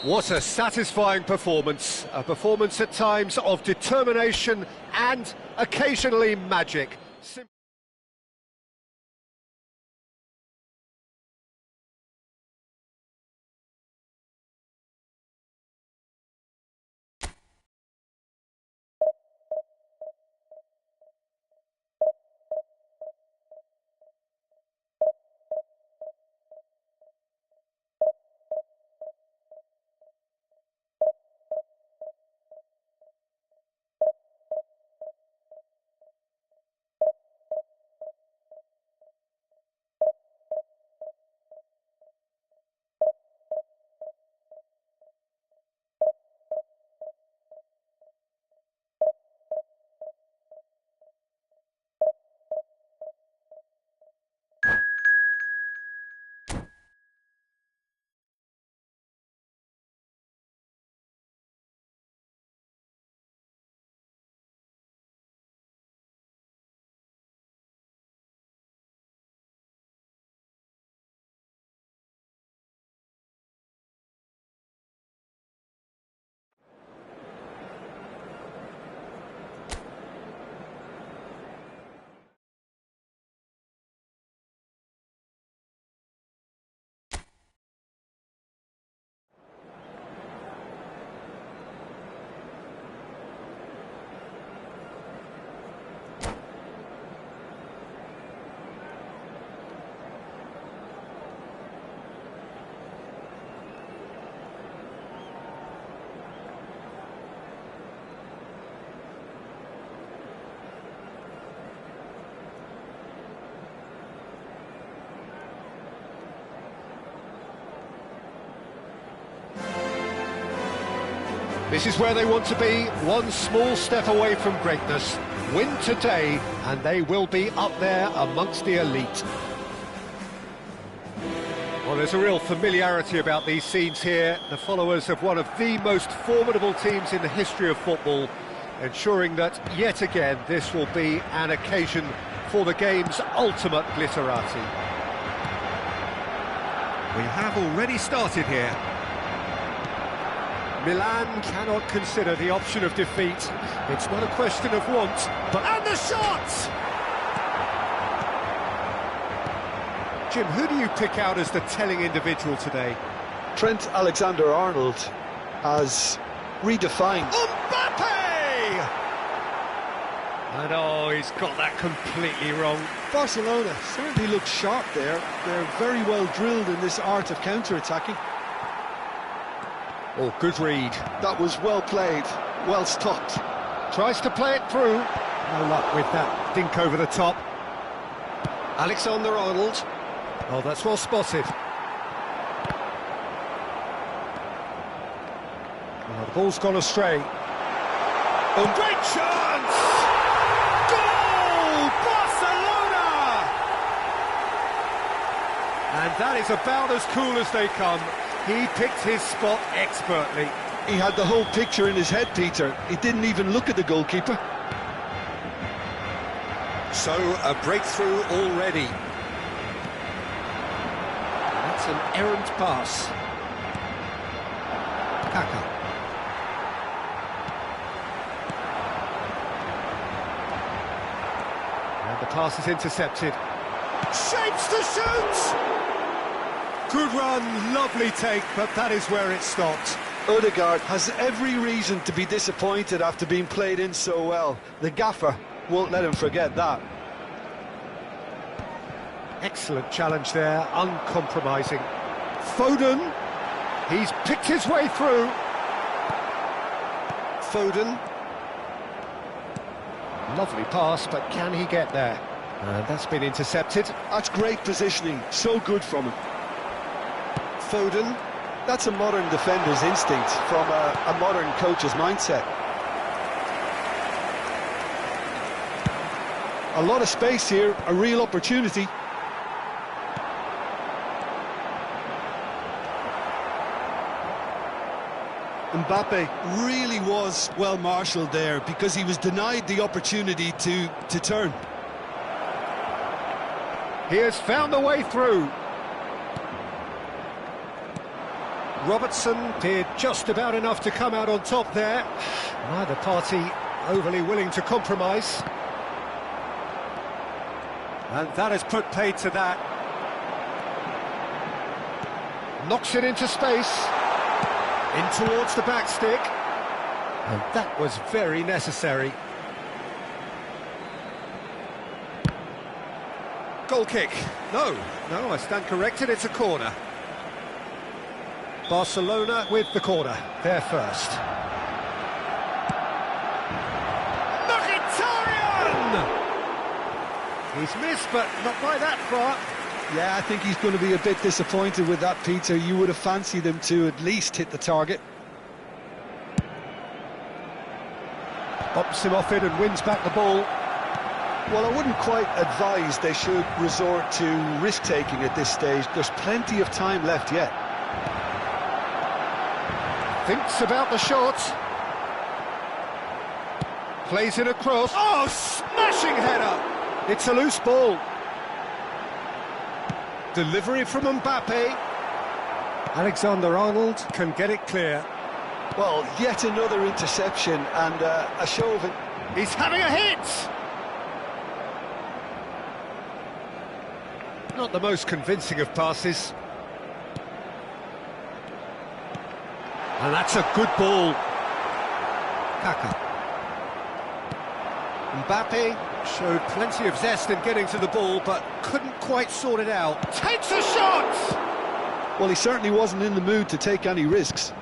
What a satisfying performance. A performance at times of determination and occasionally magic. This is where they want to be, one small step away from greatness. Win today, and they will be up there amongst the elite. Well, there's a real familiarity about these scenes here. The followers of one of the most formidable teams in the history of football, ensuring that, yet again, this will be an occasion for the game's ultimate glitterati. We have already started here. Milan cannot consider the option of defeat. It's not a question of want, but... And the shot! Jim, who do you pick out as the telling individual today? Trent Alexander-Arnold has redefined. Mbappe! And oh, he's got that completely wrong. Barcelona certainly look sharp there. They're very well drilled in this art of counter-attacking. Oh, good read. That was well played, well stopped. Tries to play it through. No luck with that dink over the top. Alexander-Arnold. Oh, that's well spotted. Oh, the ball's gone astray. Oh, great chance! Goal! Barcelona! And that is about as cool as they come. He picked his spot expertly. He had the whole picture in his head, Peter. He didn't even look at the goalkeeper. So, a breakthrough already. That's an errant pass. Kaka. And the pass is intercepted. Shapes to shoot! Good run, lovely take, but that is where it stopped. Odegaard has every reason to be disappointed after being played in so well. The gaffer won't let him forget that. Excellent challenge there, uncompromising. Foden, he's picked his way through. Foden. Lovely pass, but can he get there? And that's been intercepted. That's great positioning, so good from him. Foden, that's a modern defender's instinct from a modern coach's mindset. A lot of space here, a real opportunity. Mbappe really was well marshalled there because he was denied the opportunity to turn. He has found a way through. Robertson did just about enough to come out on top there. Neither party overly willing to compromise. And that has put paid to that. Knocks it into space. In towards the back stick. And that was very necessary. Goal kick. No, I stand corrected, it's a corner. Barcelona with the corner, there first. Mkhitaryan! He's missed, but not by that far. Yeah, I think he's going to be a bit disappointed with that, Peter. You would have fancied him to at least hit the target. Bops him off it and wins back the ball. Well, I wouldn't quite advise they should resort to risk-taking at this stage. There's plenty of time left yet. Thinks about the shot. Plays it across. Oh, smashing header! It's a loose ball. Delivery from Mbappe. Alexander-Arnold can get it clear. Well, yet another interception and a show of it. He's having a hit! Not the most convincing of passes. And that's a good ball. Kaka. Mbappe showed plenty of zest in getting to the ball, but couldn't quite sort it out. Takes a shot! Well, he certainly wasn't in the mood to take any risks.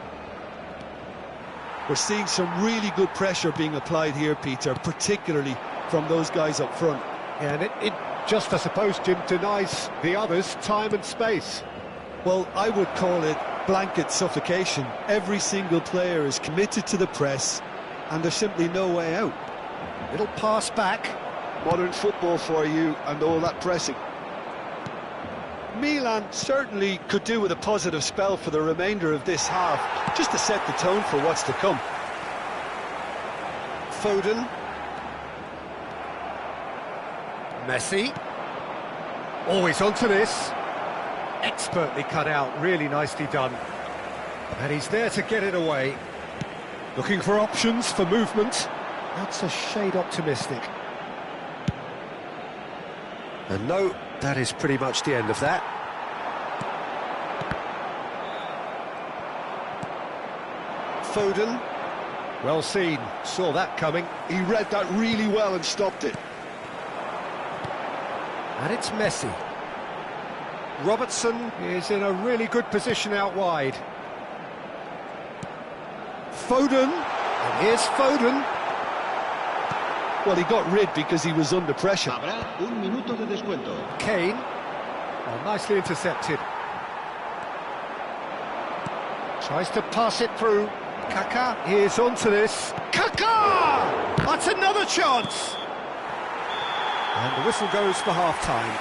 We're seeing some really good pressure being applied here, Peter, particularly from those guys up front. Yeah, and it just, I suppose, Jim, denies the others time and space. Well, I would call it blanket suffocation. Every single player is committed to the press, and there's simply no way out. Little pass back. Modern football for you, and all that pressing. Milan certainly could do with a positive spell for the remainder of this half, just to set the tone for what's to come. Foden. Messi. Always onto this. Expertly cut out, really nicely done. And he's there to get it away. Looking for options for movement. That's a shade optimistic. And no, that is pretty much the end of that. Foden. Well seen, saw that coming. He read that really well and stopped it. And it's Messi. Robertson is in a really good position out wide. Foden. And here's Foden. Well, he got rid because he was under pressure. Habrá un minuto de descuento. Kane. Well, nicely intercepted. Tries to pass it through. Kaká is onto this. Kaká! That's another chance! And the whistle goes for half-time.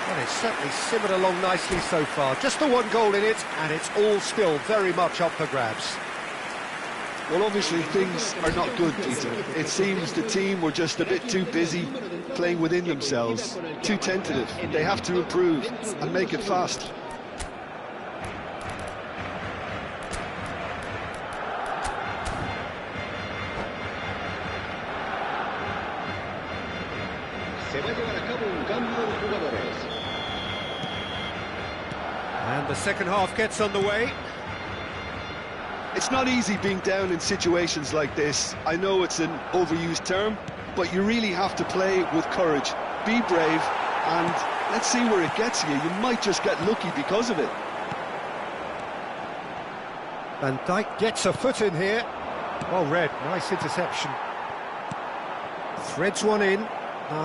Well, it's certainly simmered along nicely so far. Just the one goal in it, and it's all still very much up for grabs. Well, obviously things are not good, Peter. It seems the team were just a bit too busy playing within themselves, too tentative. They have to improve and make it fast. Se va a llevar a cabo un cambio de jugadores. And the second half gets underway. It's not easy being down in situations like this. I know it's an overused term, but you really have to play with courage. Be brave, and let's see where it gets you. You might just get lucky because of it. Van Dijk gets a foot in here. Well read, nice interception. Threads one in.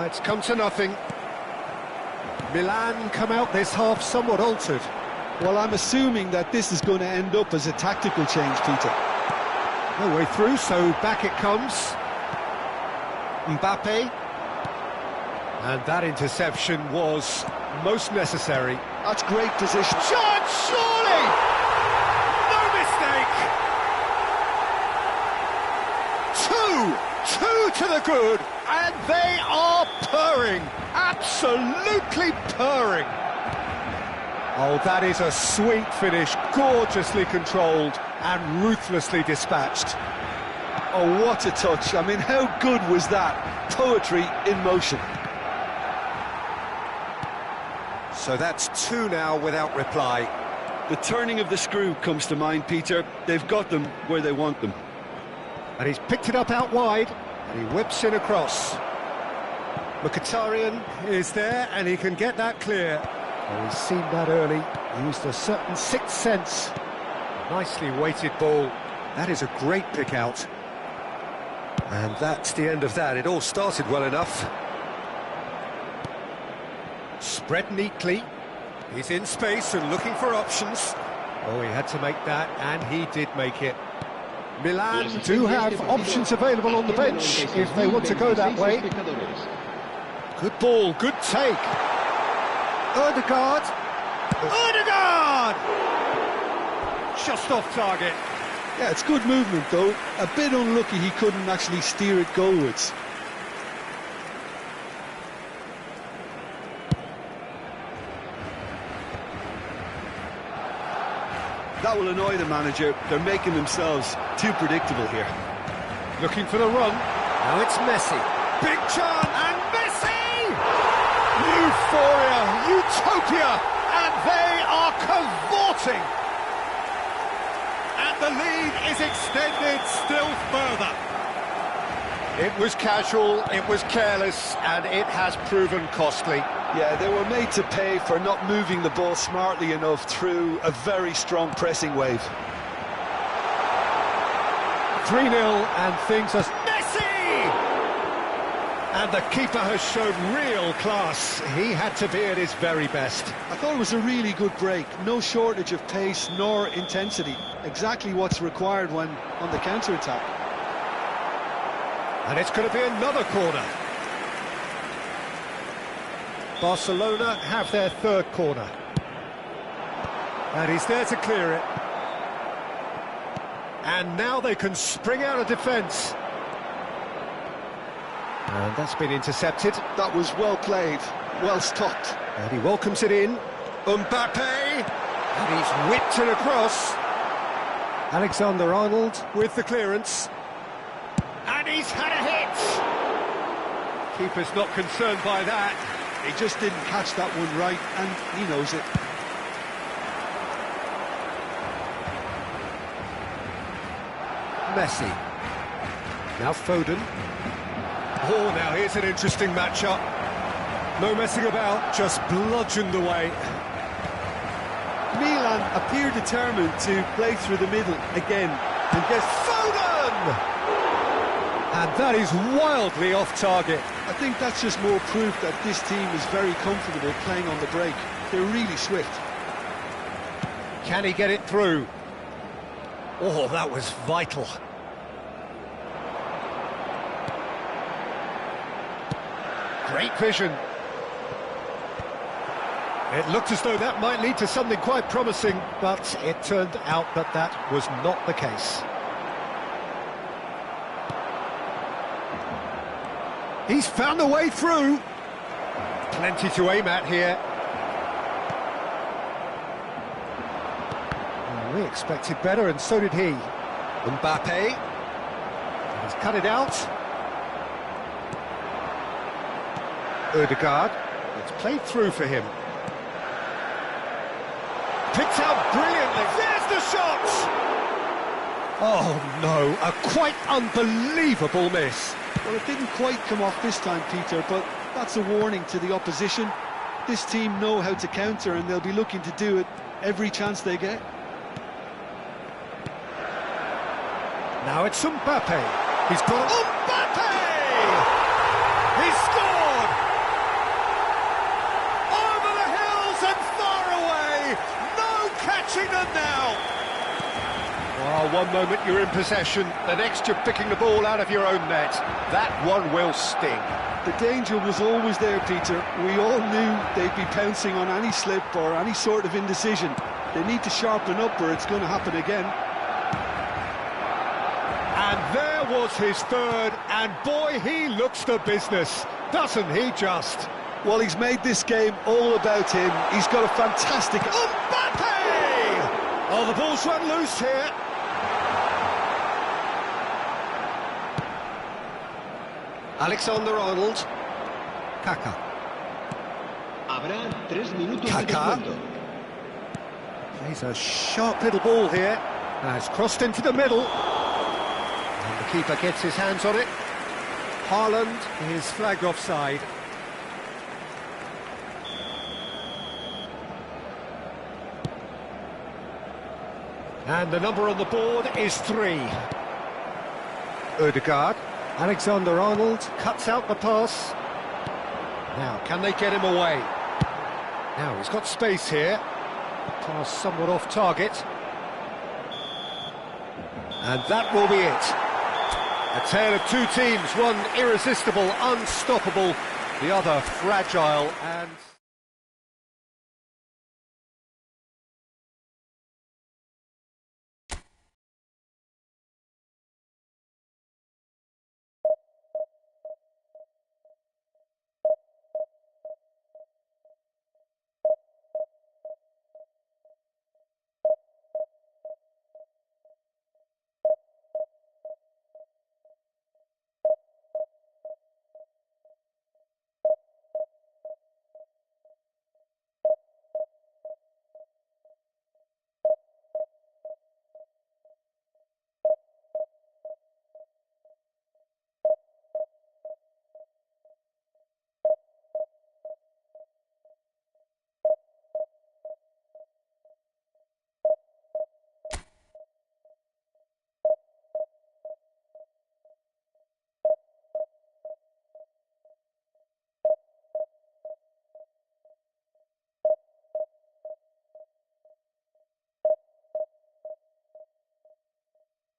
It's come to nothing. Milan come out this half somewhat altered. Well, I'm assuming that this is going to end up as a tactical change, Peter. No way through, so back it comes. Mbappe. And that interception was most necessary. That's great position. Chance, surely! No mistake! Two to the good, and they are purring. Absolutely purring. Oh, that is a sweet finish, gorgeously controlled and ruthlessly dispatched. Oh, what a touch. I mean, how good was that? Poetry in motion. So that's two now without reply. The turning of the screw comes to mind, Peter. They've got them where they want them. And he's picked it up out wide, and he whips it across. Mkhitaryan is there, and he can get that clear. Oh, he's seen that early, used a certain sixth sense. Nicely weighted ball. That is a great pick out. And that's the end of that. It all started well enough. Spread neatly. He's in space and looking for options. Oh, he had to make that, and he did make it. Milan do have options available on the bench if they want to go that way. Good ball, good take. Ødegaard! Just off target. Yeah, it's good movement though. A bit unlucky he couldn't actually steer it goalwards. That will annoy the manager. They're making themselves too predictable here. Looking for the run. Now it's Messi. Big chance, and Messi! Euphoria, utopia, and they are cavorting. And the lead is extended still further. It was casual, it was careless, and it has proven costly. Yeah, they were made to pay for not moving the ball smartly enough through a very strong pressing wave. 3-0, and things are... Messi! And the keeper has shown real class. He had to be at his very best. I thought it was a really good break. No shortage of pace nor intensity. Exactly what's required when on the counter-attack. And it's going to be another corner. Barcelona have their third corner. And he's there to clear it. And now they can spring out of defence. And that's been intercepted. That was well played, well stopped. And he welcomes it in. Mbappe! And he's whipped it across. Alexander-Arnold with the clearance. And he's had a hit! Keeper's not concerned by that. He just didn't catch that one right, and he knows it. Messi. Now Foden. Oh, now here's an interesting matchup. No messing about, just bludgeoned away. Milan appear determined to play through the middle again. And guess Foden! And that is wildly off target. I think that's just more proof that this team is very comfortable playing on the break. They're really swift. Can he get it through? Oh, that was vital. Great vision. It looked as though that might lead to something quite promising, but it turned out that that was not the case. He's found a way through. Plenty to aim at here. Well, we expected better, and so did he. Mbappe. He's cut it out. Odegaard. It's played through for him. Picked out brilliantly. There's the shot! Oh no, a quite unbelievable miss. Well, it didn't quite come off this time, Peter, but that's a warning to the opposition. This team know how to counter, and they'll be looking to do it every chance they get. Now it's Mbappe. He's got Mbappe! He scored! Over the hills and far away! No catching them now! Oh, one moment you're in possession, the next you're picking the ball out of your own net. That one will sting. The danger was always there, Peter. We all knew they'd be pouncing on any slip or any sort of indecision. They need to sharpen up or it's going to happen again. And there was his third, and boy, he looks the business, doesn't he just? Well, he's made this game all about him. He's got a fantastic... Mbappe! Oh, the ball's run loose here. Alexander-Arnold. Kaka. Kaka. Plays a sharp little ball here. Now it's crossed into the middle. And the keeper gets his hands on it. Haaland is flagged offside. And the number on the board is 3. Odegaard. Alexander-Arnold cuts out the pass. Now, can they get him away? Now, he's got space here. Pass somewhat off target. And that will be it. A tale of two teams, one irresistible, unstoppable, the other fragile and...